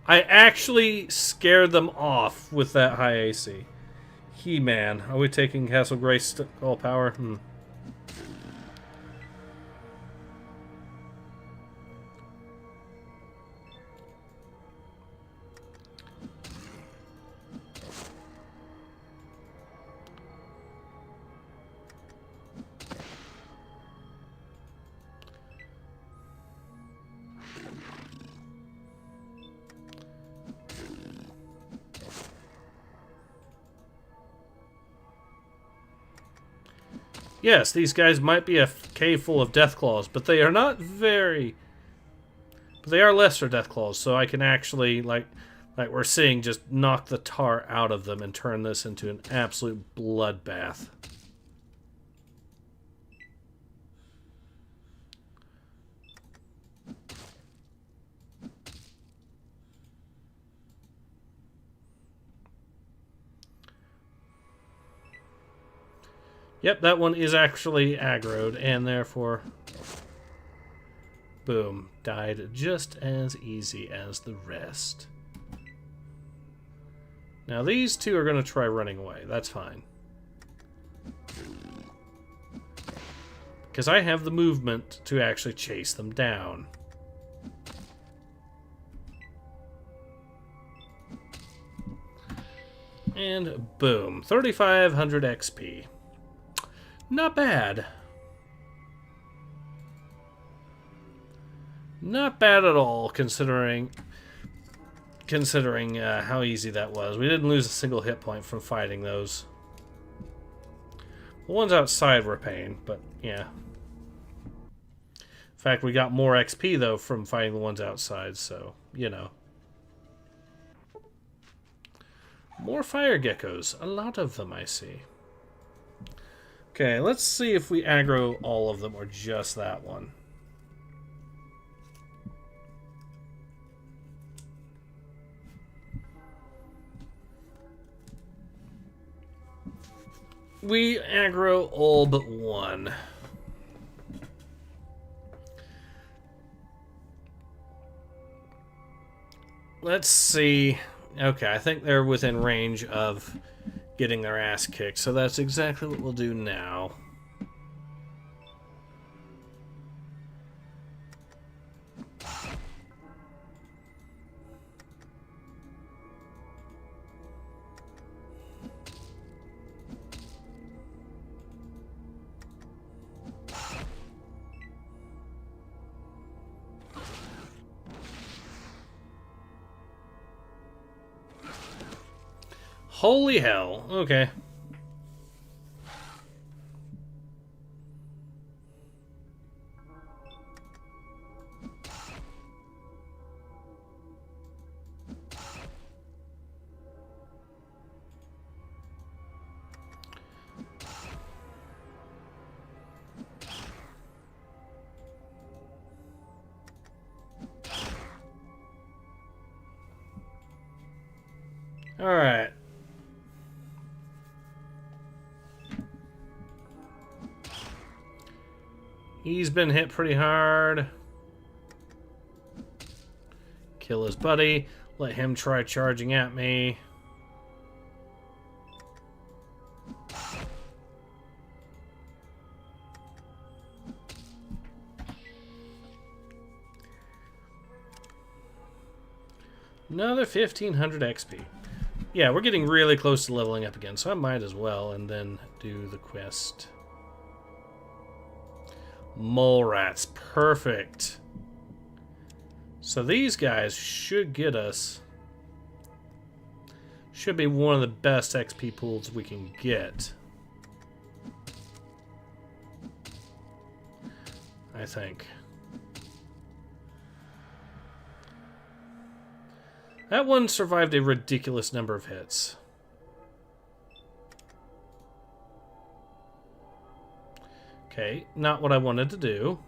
I actually scared them off with that high AC. He-Man. Are we taking Castle Grace all power? Yes, these guys might be a cave full of Deathclaws, but they are not very... But they are lesser Deathclaws, so I can actually, like we're seeing, just knock the tar out of them and turn this into an absolute bloodbath. Yep, that one is actually aggroed, and therefore, boom, died just as easy as the rest. Now these 2 are going to try running away. That's fine. Because I have the movement to actually chase them down. And boom, 3,500 XP. Not bad. Not bad at all, considering how easy that was. We didn't lose a single hit point from fighting those. The ones outside were a pain, but yeah. In fact, we got more XP, though, from fighting the ones outside, so, you know. More fire geckos. A lot of them, I see. Okay, let's see if we aggro all of them or just that one. We aggro all but one. Let's see. Okay, I think they're within range of getting their ass kicked, so that's exactly what we'll do now. Holy hell. Okay. All right. He's been hit pretty hard. Kill his buddy. Let him try charging at me. Another 1,500 XP. Yeah, we're getting really close to leveling up again, so I might as well and then do the quest. Mole rats, perfect. So these guys should get us Should be one of the best XP pools we can get. I think. That one survived a ridiculous number of hits. Okay, not what I wanted to do.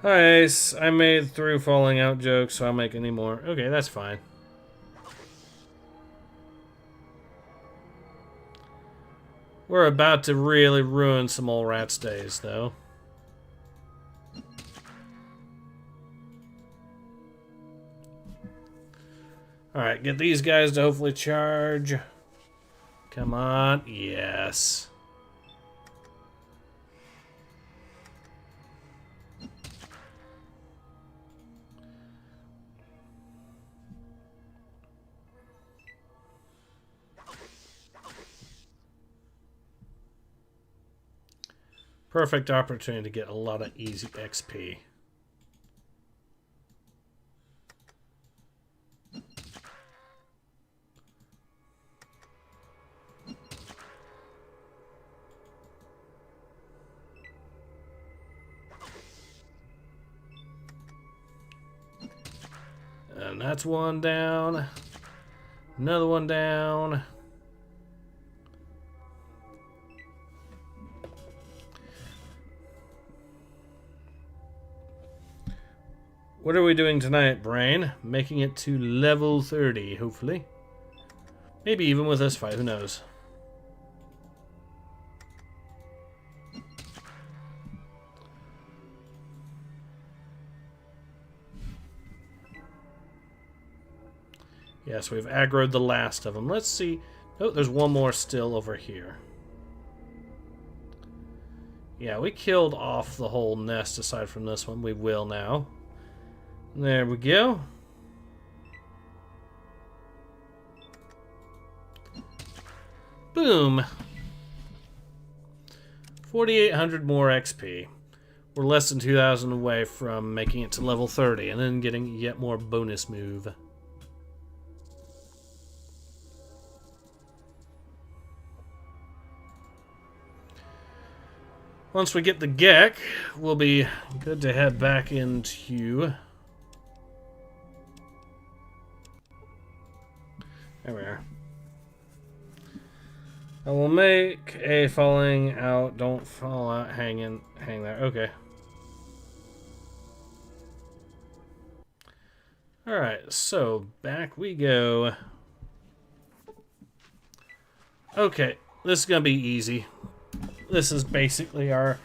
Nice. I made through falling out jokes, so I'll make any more. Okay, that's fine. We're about to really ruin some old rat's days, though. Alright, get these guys to hopefully charge. Come on. Yes. Perfect opportunity to get a lot of easy XP. And that's one down. Another one down. What are we doing tonight, Brain? Making it to level 30, hopefully. Maybe even with this fight, who knows? Yes, we've aggroed the last of them. Let's see. Oh, there's one more still over here. Yeah, we killed off the whole nest aside from this one. We will now. There we go. Boom. 4,800 more XP. We're less than 2,000 away from making it to level 30 and then getting yet more bonus move. Once we get the Gek, we'll be good to head back into... There we are. I will make a falling out, don't fall out, hang there. Okay. Alright, so back we go. Okay, this is gonna be easy. This is basically our...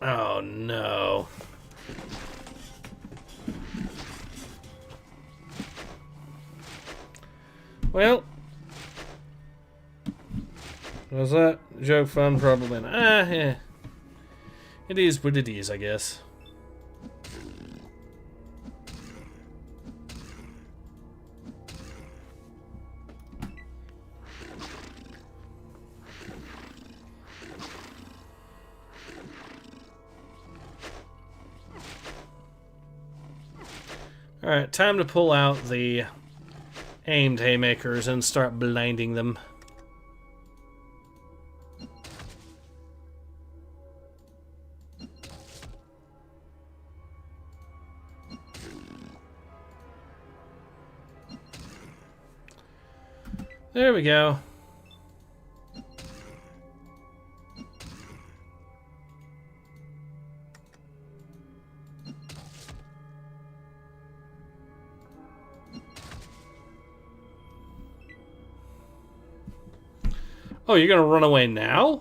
Oh no. Well, was that joke fun? Probably not. Yeah. It is what it is, I guess. Alright, time to pull out the aimed haymakers and start blinding them. There we go. Oh, you're gonna run away now?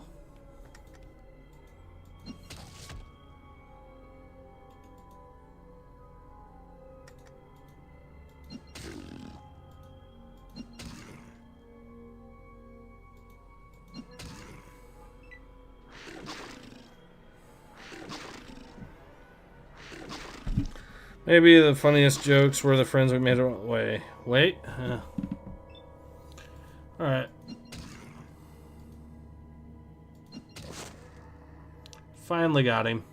Maybe the funniest jokes were the friends we made away. Wait. Alright. Finally got him.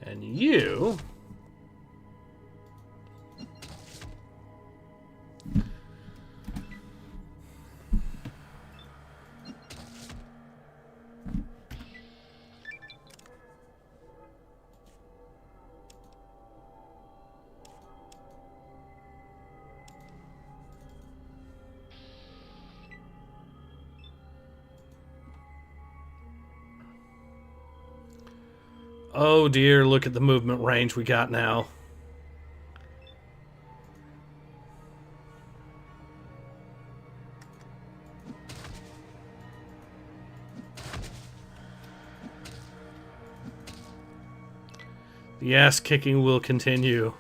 And you... Oh dear, look at the movement range we got now. The ass kicking will continue.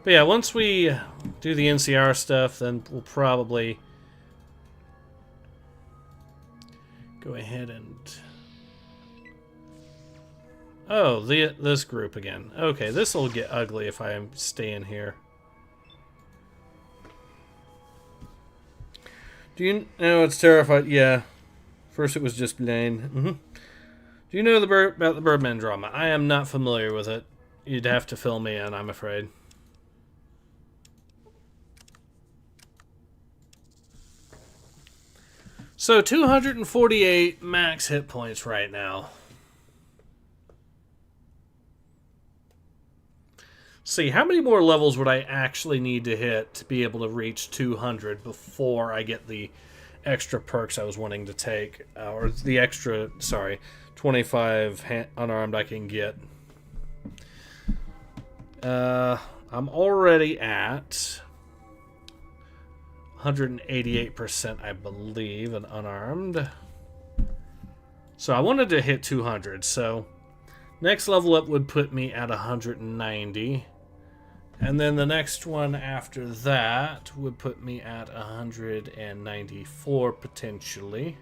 But yeah, once we do the NCR stuff, then we'll probably go ahead and... Oh, this group again. Okay, this will get ugly if I stay in here. Do you know it's terrified? Yeah. First it was just Blaine. Do you know about the Birdman drama? I am not familiar with it. You'd have to fill me in, I'm afraid. So 248 max hit points right now. See, how many more levels would I actually need to hit to be able to reach 200 before I get the extra perks I was wanting to take? Or the extra, sorry, 25 unarmed I can get. I'm already at 188%, I believe, and unarmed. So I wanted to hit 200, so next level up would put me at 190. And then the next one after that would put me at 194, potentially.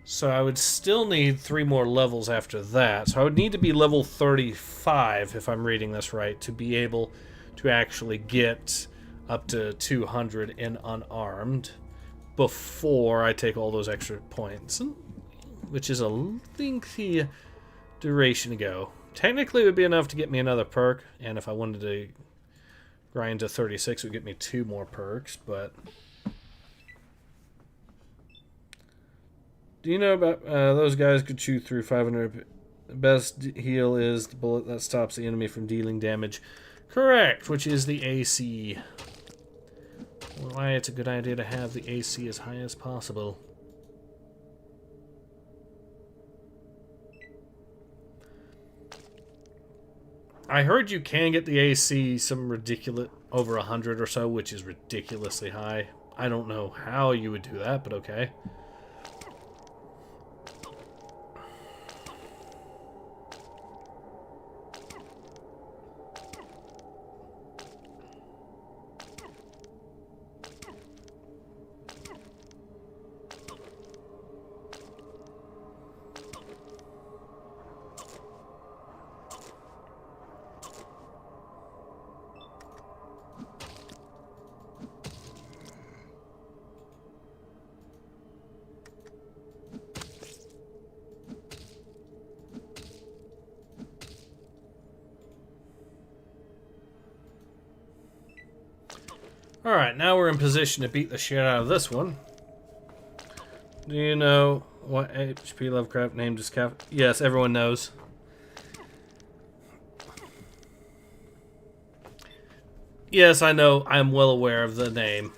So I would still need 3 more levels after that. So I would need to be level 35, if I'm reading this right, to be able to actually get up to 200 in unarmed before I take all those extra points, which is a lengthy duration to go. Technically it would be enough to get me another perk, and if I wanted to grind to 36 it would get me 2 more perks, but... Do you know about those guys could shoot through 500? The best heal is the bullet that stops the enemy from dealing damage. Correct, which is the AC. Why it's a good idea to have the AC as high as possible. I heard you can get the AC some ridiculous over 100 or so, which is ridiculously high. I don't know how you would do that, but okay. Alright, now we're in position to beat the shit out of this one. Do you know what H.P. Lovecraft named his cat? Yes, everyone knows. Yes, I know. I'm well aware of the name.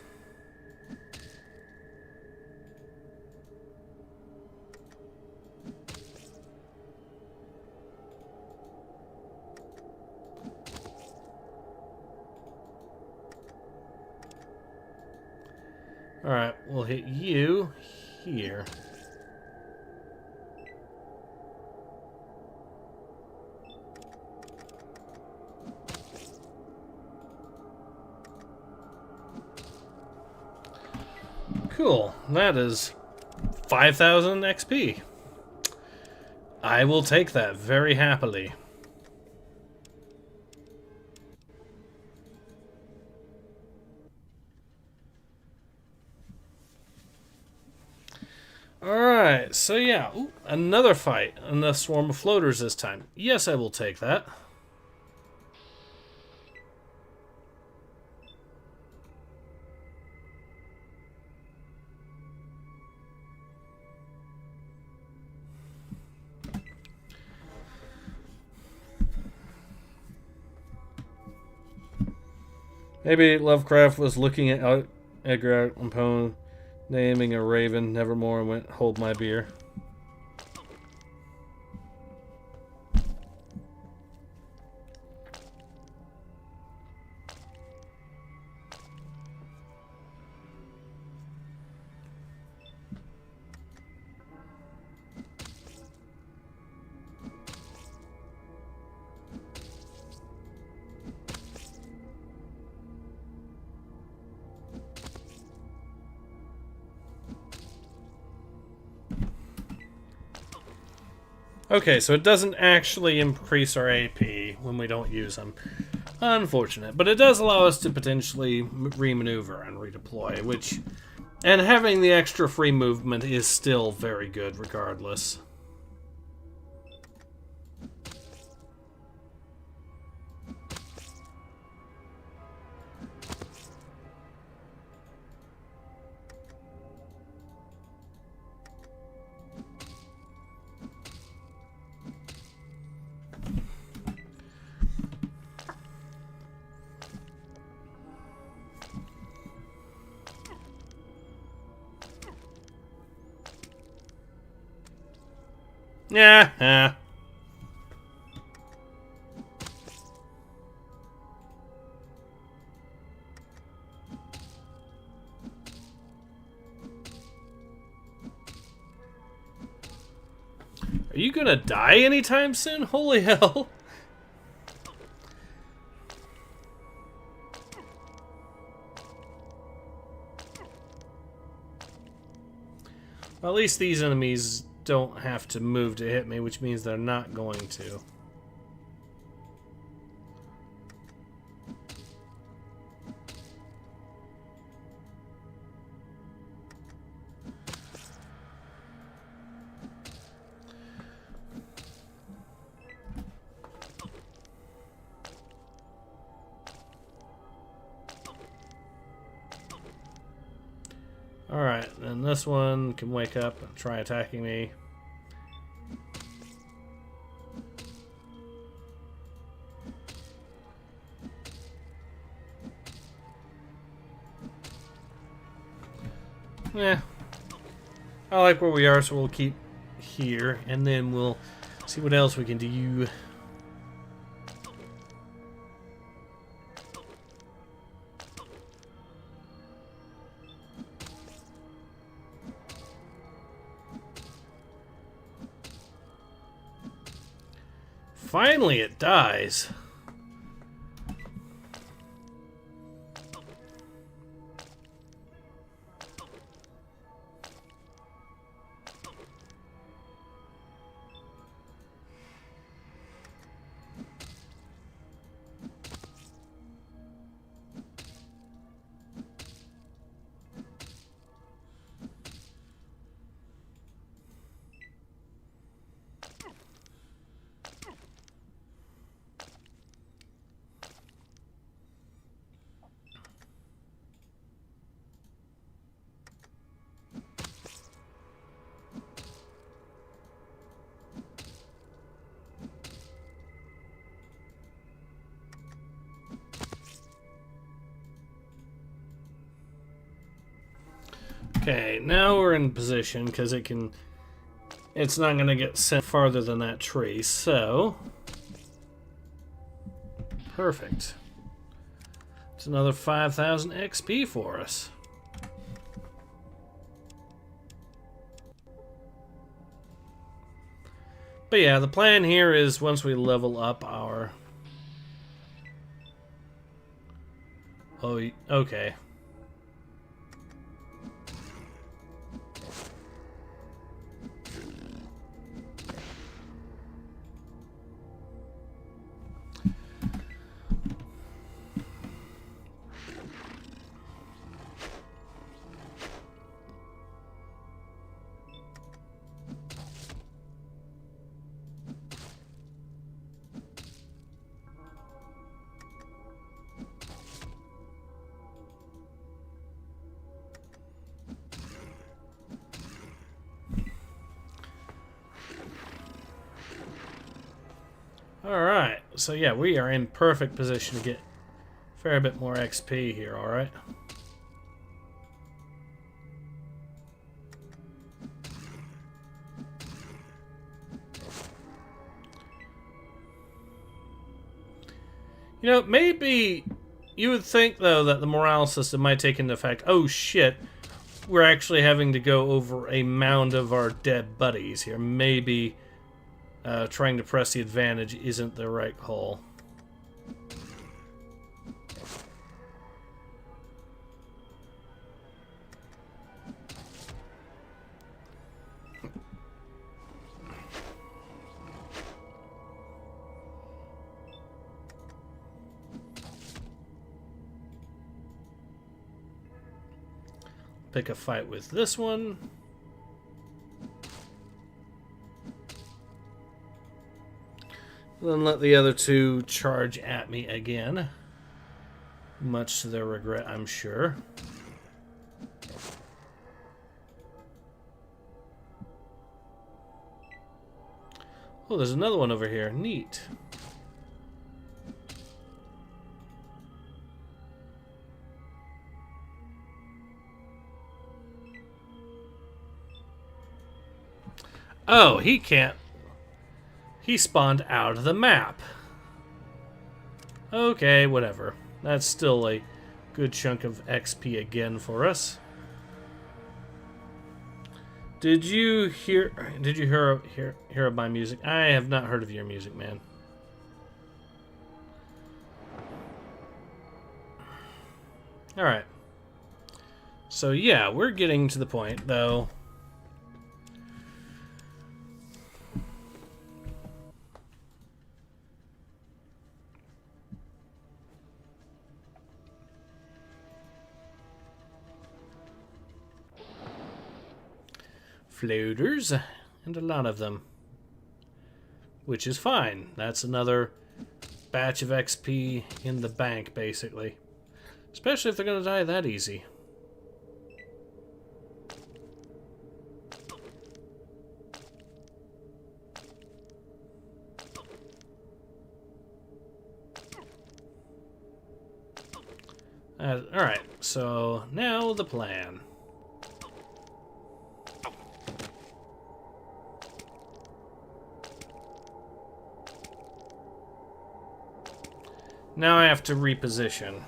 Alright, we'll hit you here. Cool. That is 5,000 XP. I will take that very happily. Alright, so yeah. Ooh, another fight. And a swarm of floaters this time. Yes, I will take that. Maybe Lovecraft was looking at Edgar Allan Poe naming a raven nevermore and went, hold my beer. Okay, so it doesn't actually increase our AP when we don't use them. Unfortunate. But it does allow us to potentially remaneuver and redeploy, which... And having the extra free movement is still very good regardless. Yeah. Are you gonna die anytime soon? Holy hell. Well, at least these enemies don't have to move to hit me, which means they're not going to. Alright, then this one can wake up and try attacking me. Yeah. I like where we are, so we'll keep here, and then we'll see what else we can do. Finally, it dies. Okay, now we're in position because it's not going to get sent farther than that tree, so perfect. It's another 5,000 XP for us. But yeah, the plan here is once we level up our... Oh, okay. Alright, so yeah, we are in perfect position to get a fair bit more XP here, alright? You know, maybe you would think, though, that the morale system might take into effect, oh shit, we're actually having to go over a mound of our dead buddies here. Maybe trying to press the advantage isn't the right call. Pick a fight with this one. Then let the other two charge at me again. Much to their regret, I'm sure. Oh, there's another one over here. Neat. Oh, he can't. He spawned out of the map. Okay, whatever. That's still a good chunk of XP again for us. Did you hear of my music? I have not heard of your music, man. Alright. So yeah, we're getting to the point, though. Floaters, and a lot of them. Which is fine. That's another batch of XP in the bank, basically. Especially if they're going to die that easy. Alright, so now the plan. Now I have to reposition.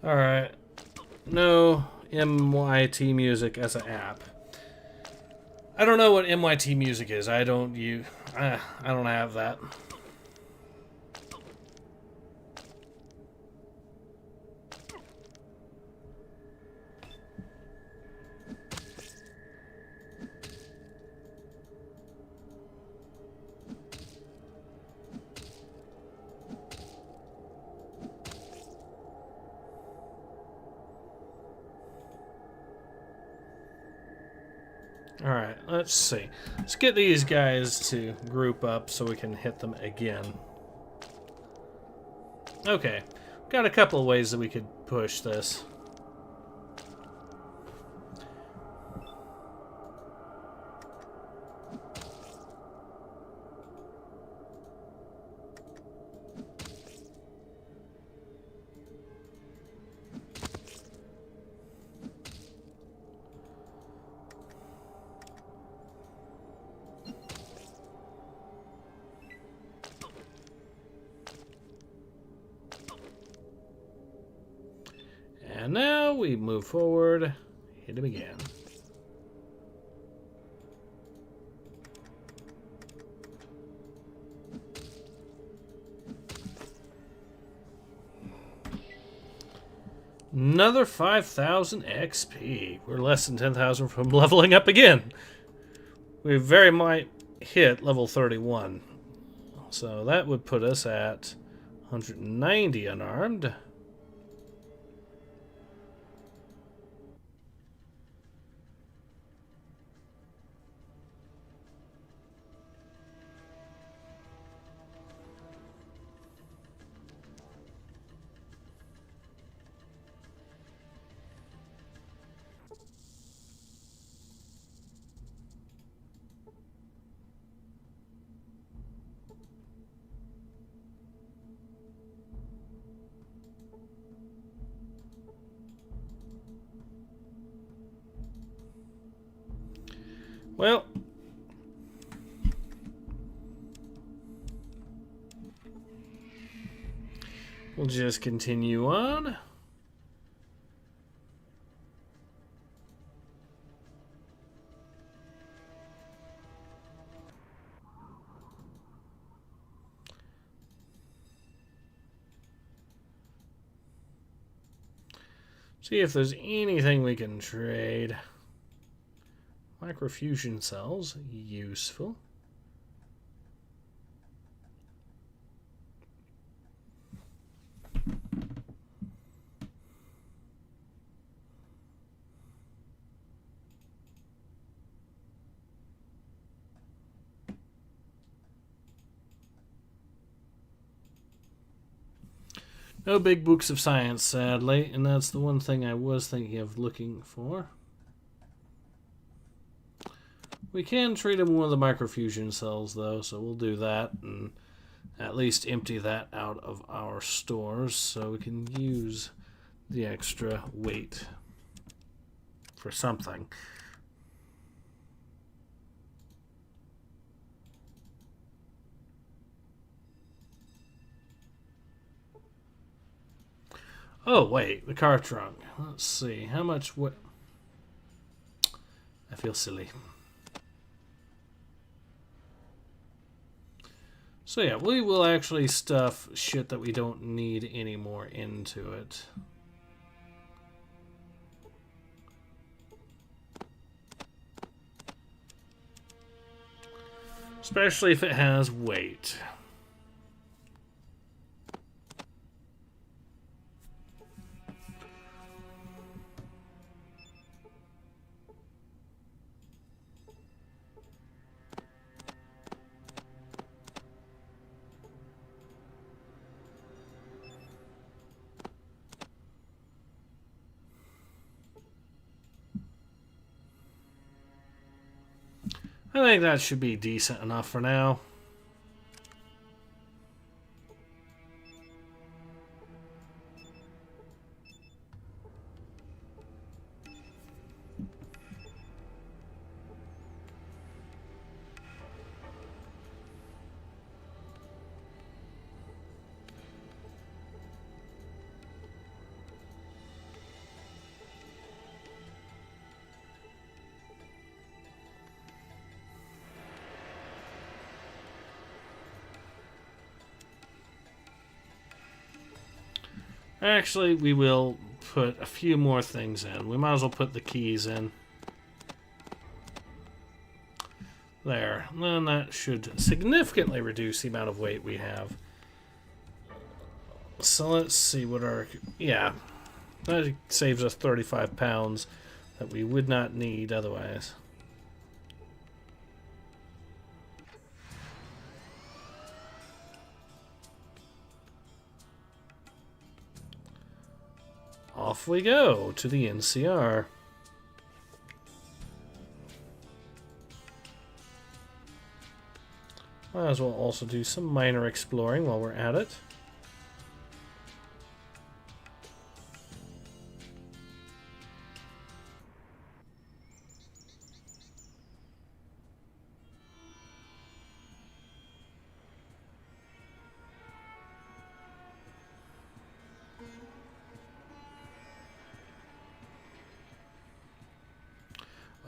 Alright. No MYT music as an app. I don't know what MYT music is. I don't have that. Alright, let's see. Let's get these guys to group up so we can hit them again. Okay, got a couple of ways that we could push this. And now we move forward. Hit him again. Another 5,000 XP. We're less than 10,000 from leveling up again. We very might hit level 31. So that would put us at 190 unarmed. Well, we'll just continue on. See if there's anything we can trade. Microfusion cells, useful. No big books of science, sadly, and that's the one thing I was thinking of looking for. We can treat him with one of the microfusion cells, though, so we'll do that and at least empty that out of our stores so we can use the extra weight for something. Oh, wait, the car trunk. Let's see, how much what... I feel silly. So yeah, we will actually stuff shit that we don't need anymore into it. Especially if it has weight. I think that should be decent enough for now. Actually, we will put a few more things in. We might as well put the keys in. There. Then that should significantly reduce the amount of weight we have. So let's see what our... Yeah. That saves us 35 pounds that we would not need otherwise. Off we go to the NCR. Might as well also do some minor exploring while we're at it.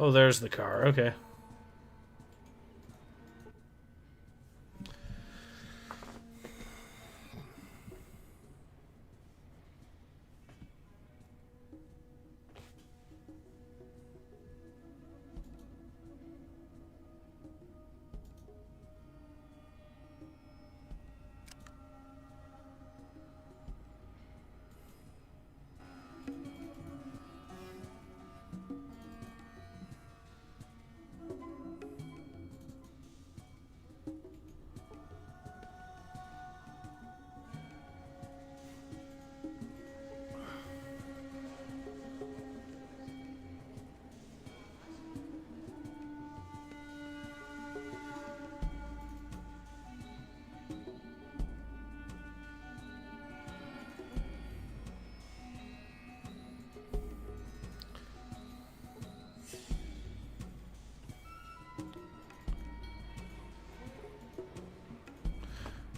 Oh, there's the car. Okay.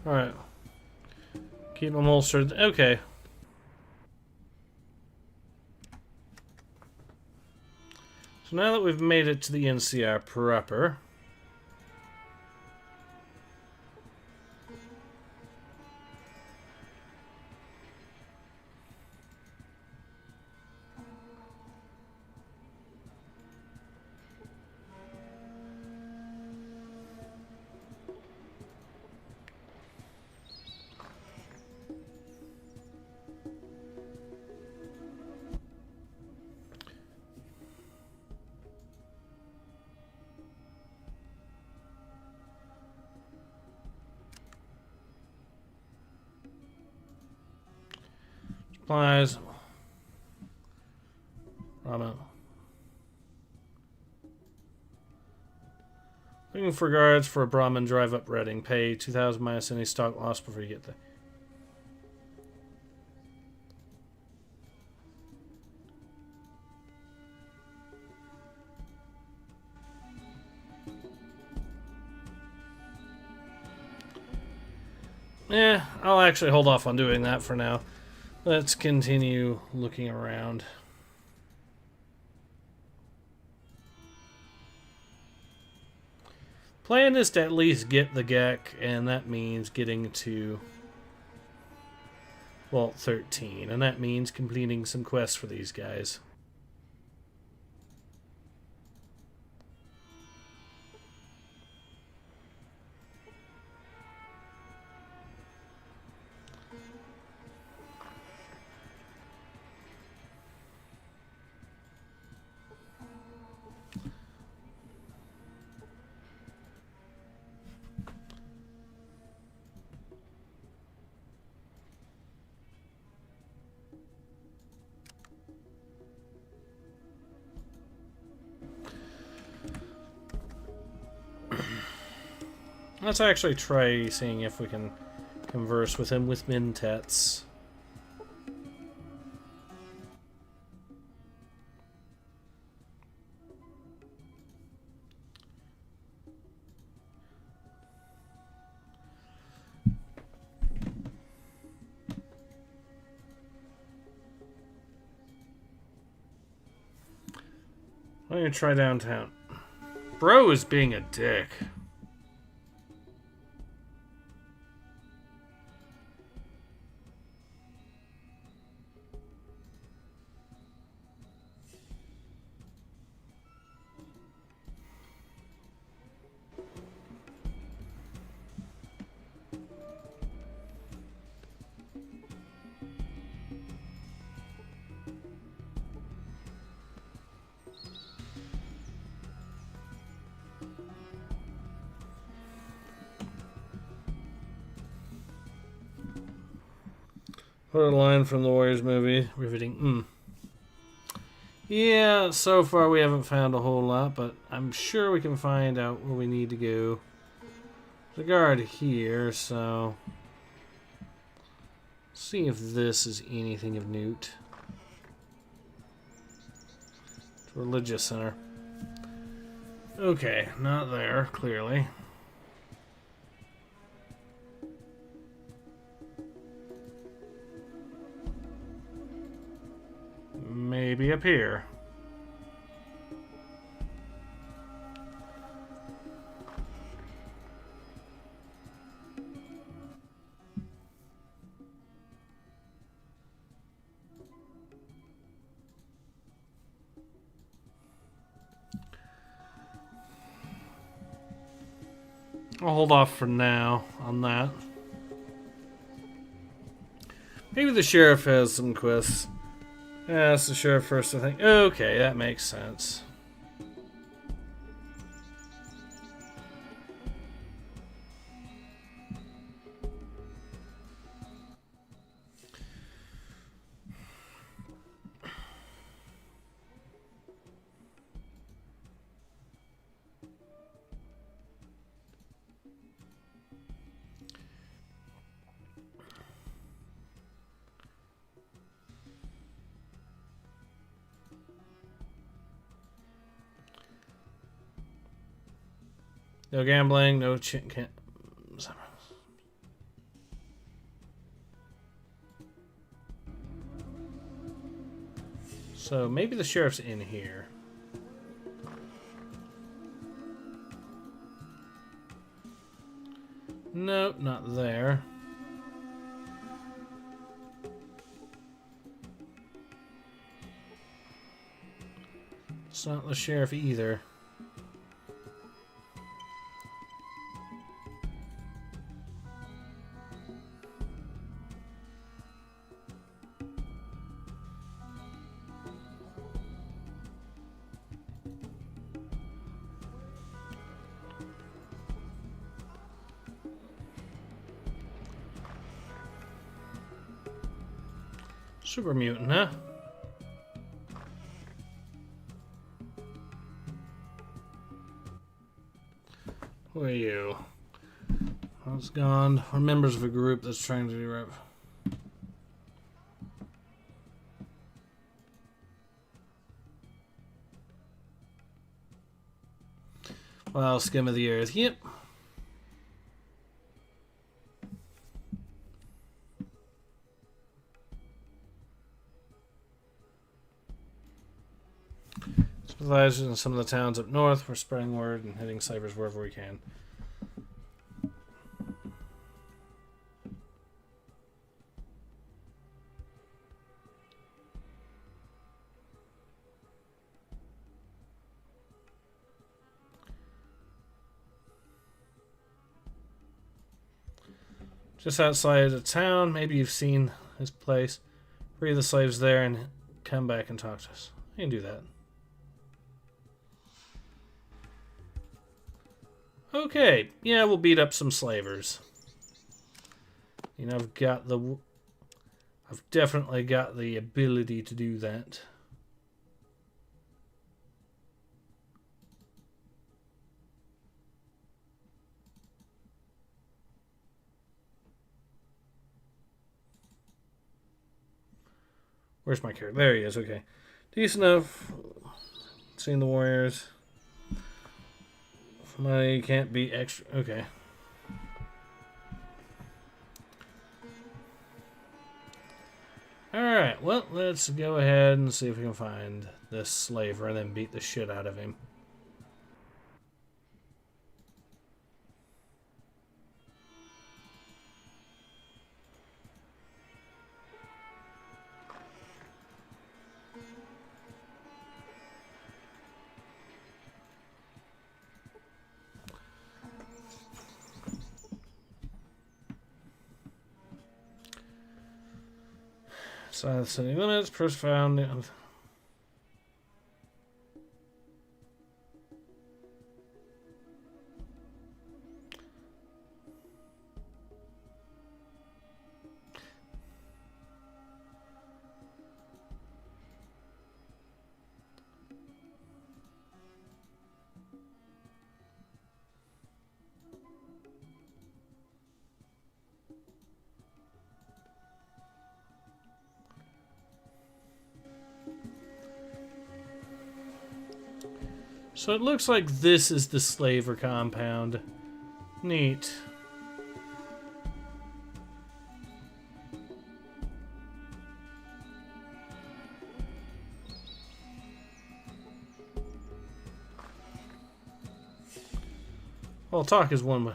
Alright. Keep them holstered. Okay. So now that we've made it to the NCR proper... Supplies. Ramen. Looking for guards for a Brahmin drive up Reading. Pay 2,000 minus any stock loss before you get there. Yeah, I'll actually hold off on doing that for now. Let's continue looking around. Plan is to at least get the Gek, and that means getting to Vault 13, and that means completing some quests for these guys. Let's actually try seeing if we can converse with him with Benitez. Why don't you try downtown? Bro is being a dick. What a line from the Warriors movie. Riveting. Yeah, so far we haven't found a whole lot, but I'm sure we can find out where we need to go. There's a guard here, so... see if this is anything of note. It's a religious center. Okay, not there, clearly. Maybe up here. I'll hold off for now on that. Maybe the sheriff has some quests. Yeah, it's the sheriff first, I think. Okay, that makes sense. No gambling, no can't. So maybe the sheriff's in here. Nope, not there. It's not the sheriff either. Super mutant, huh? Who are you? What's gone? We're members of a group that's trying to do right. Wow, skim of the earth. Yep. Sympathizers in some of the towns up north. We're spreading word and hitting ciphers wherever we can. Just outside of town, maybe you've seen his place. Free the slaves there and come back and talk to us. I can do that. Okay, yeah, we'll beat up some slavers. You know, I've definitely got the ability to do that. Where's my character? There he is, okay. Decent enough. Seen the warriors. Money can't be extra. Okay. Alright, well, let's go ahead and see if we can find this slaver and then beat the shit out of him. Outside the city limits, profound. So it looks like this is the slaver compound. Neat. Well, talk is one way.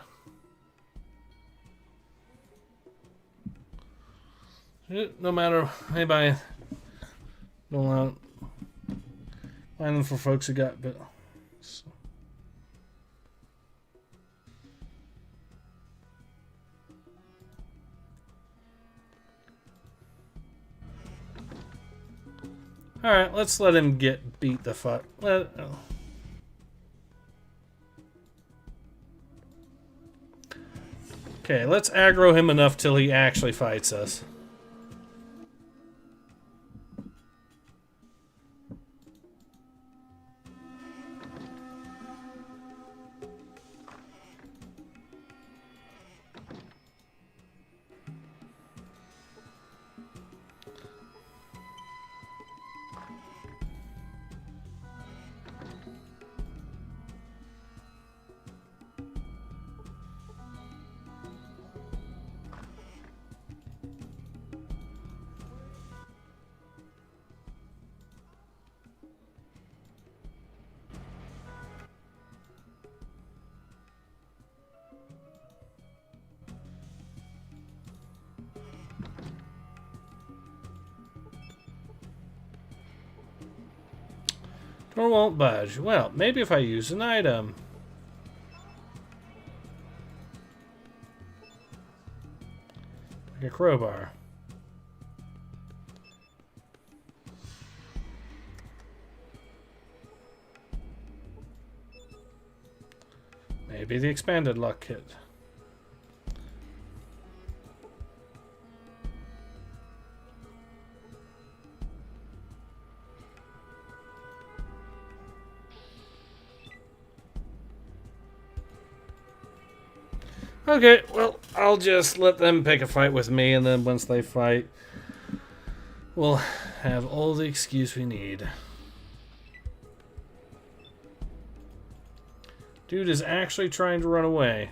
No matter anybody, don't out. Find them for folks who got bit. So. Alright, let's let him beat the fuck. Okay, let's aggro him enough till he actually fights us. Door won't budge. Well, maybe if I use an item. Like a crowbar. Maybe the expanded luck kit. Okay, well, I'll just let them pick a fight with me, and then once they fight, we'll have all the excuse we need. Dude is actually trying to run away.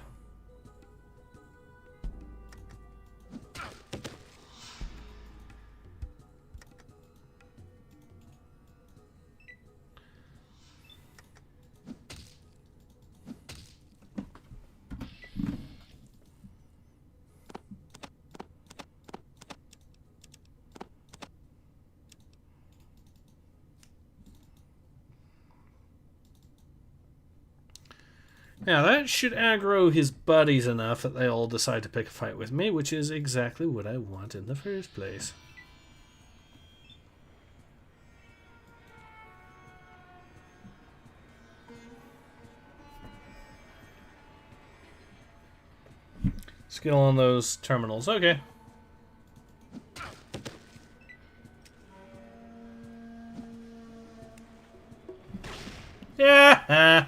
Now that should aggro his buddies enough that they all decide to pick a fight with me, which is exactly what I want in the first place. Skill on those terminals. Okay. Yeah.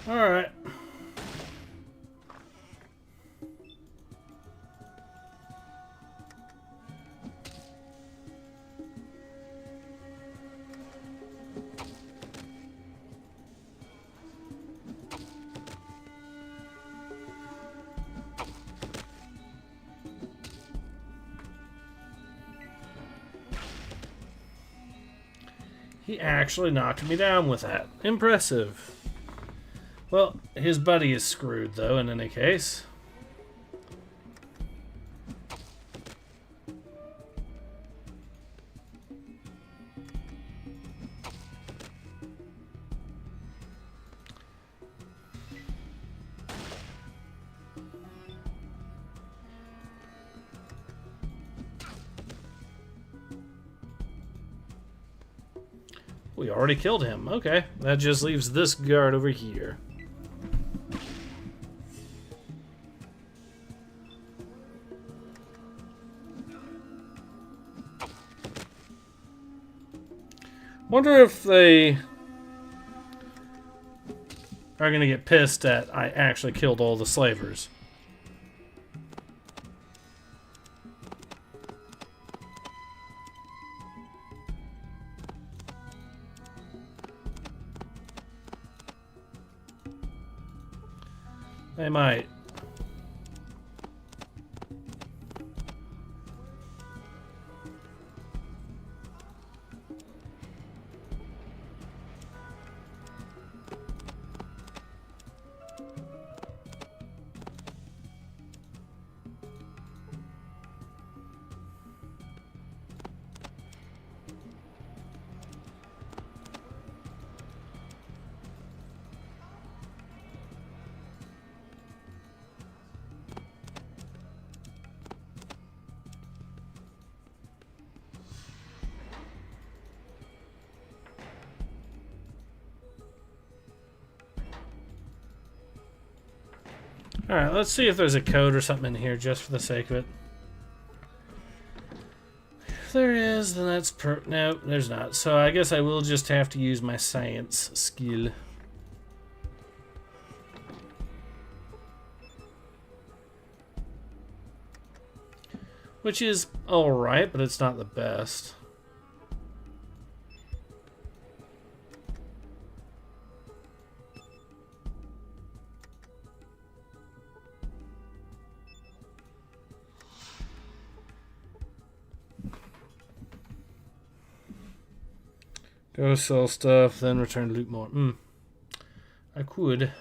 All right. He actually knocked me down with that. Impressive. Well, his buddy is screwed, though, in any case. We already killed him. Okay, that just leaves this guard over here. Wonder if they are going to get pissed that I actually killed all the slavers. They might. Alright, let's see if there's a code or something in here just for the sake of it. If there is, then that's no, there's not. So I guess I will just have to use my science skill. Which is alright, but it's not the best. Go sell stuff, then return to loot more. I could.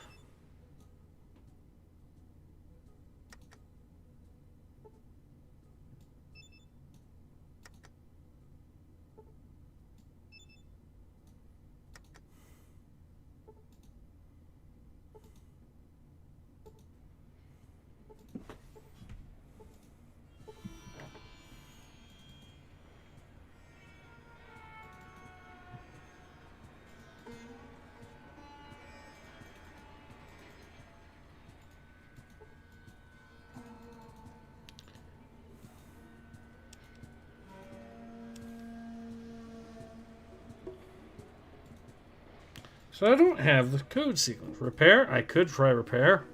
So I don't have the code sequence. Repair? I could try repair.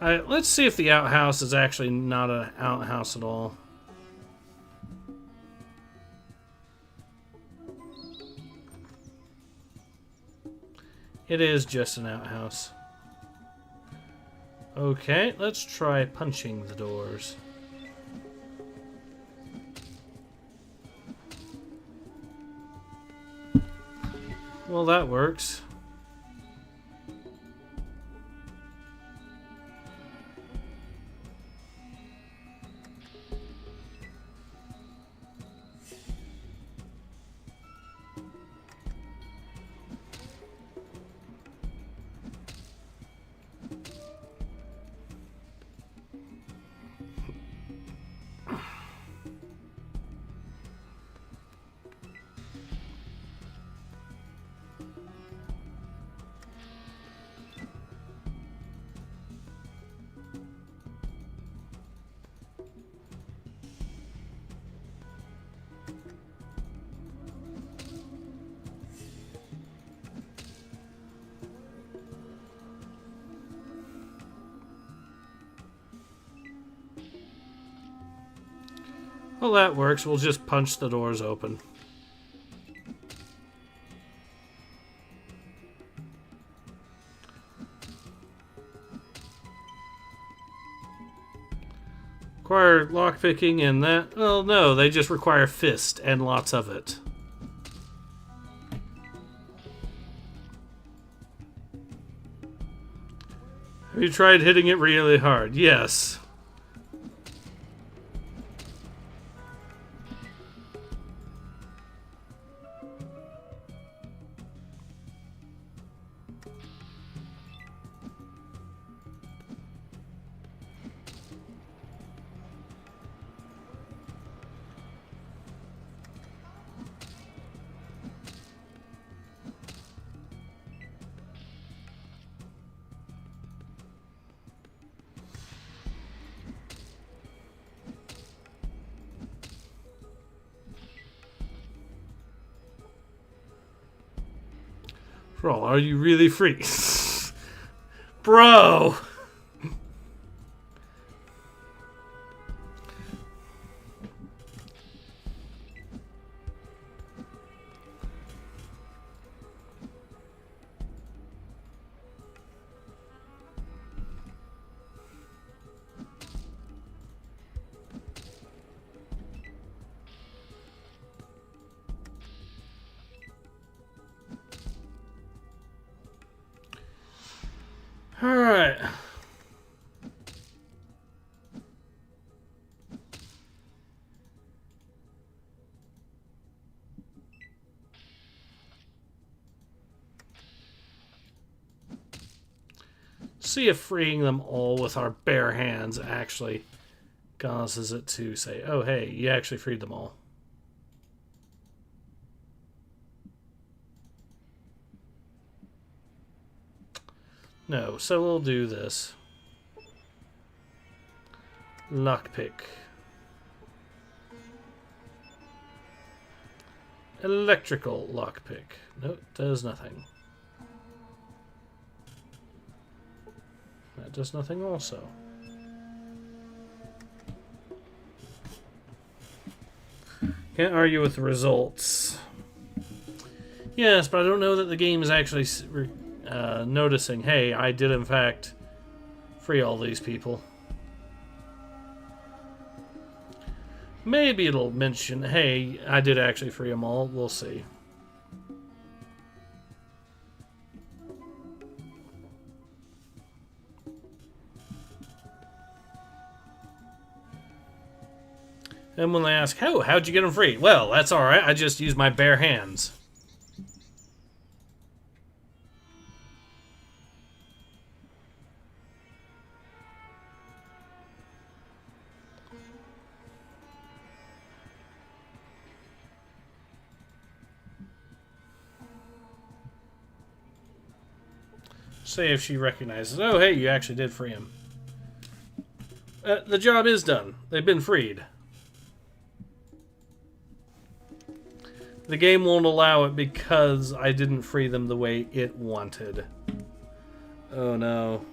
Alright, let's see if the outhouse is actually not an outhouse at all. It is just an outhouse. Okay, let's try punching the doors. Well, that works. Well, that works. We'll just punch the doors open. Require lockpicking and that. Well, no, they just require fist and lots of it. Have you tried hitting it really hard? Yes. Bro, are you really free? Bro! Alright. See if freeing them all with our bare hands actually causes it to say, oh hey, you actually freed them all. No, so we'll do this. Lockpick. Electrical lockpick. No, it does nothing. That does nothing also. Can't argue with the results. Yes, but I don't know that the game is actually noticing, hey, I did in fact free all these people. Maybe it'll mention, hey, I did actually free them all. We'll see. And when they ask, how'd you get them free? Well, that's alright. I just used my bare hands. See if she recognizes, oh, hey, you actually did free him. The job is done. They've been freed. The game won't allow it because I didn't free them the way it wanted. Oh, no.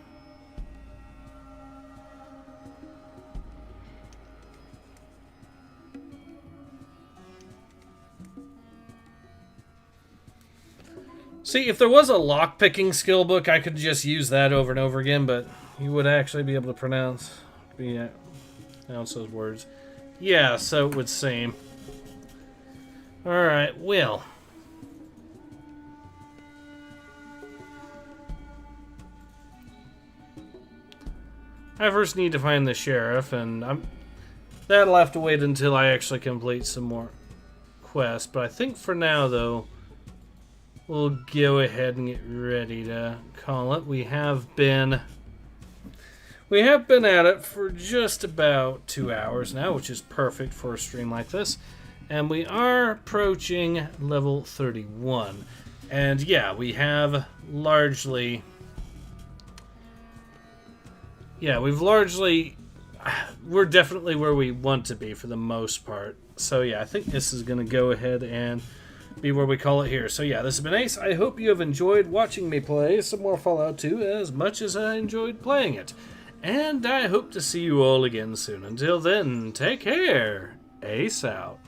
See, if there was a lockpicking skill book, I could just use that over and over again, but you would actually be able to pronounce those words. Yeah, so it would seem. Alright, well. I first need to find the sheriff, and that'll have to wait until I actually complete some more quests. But I think for now, though, we'll go ahead and get ready to call it. We have been at it for just about 2 hours now, which is perfect for a stream like this. And we are approaching level 31. And yeah, we have largely... Yeah, we're definitely where we want to be for the most part. So yeah, I think this is going to go ahead and be where we call it here. So yeah, this has been Ace. I hope you have enjoyed watching me play some more Fallout 2 as much as I enjoyed playing it. And I hope to see you all again soon. Until then, take care. Ace out.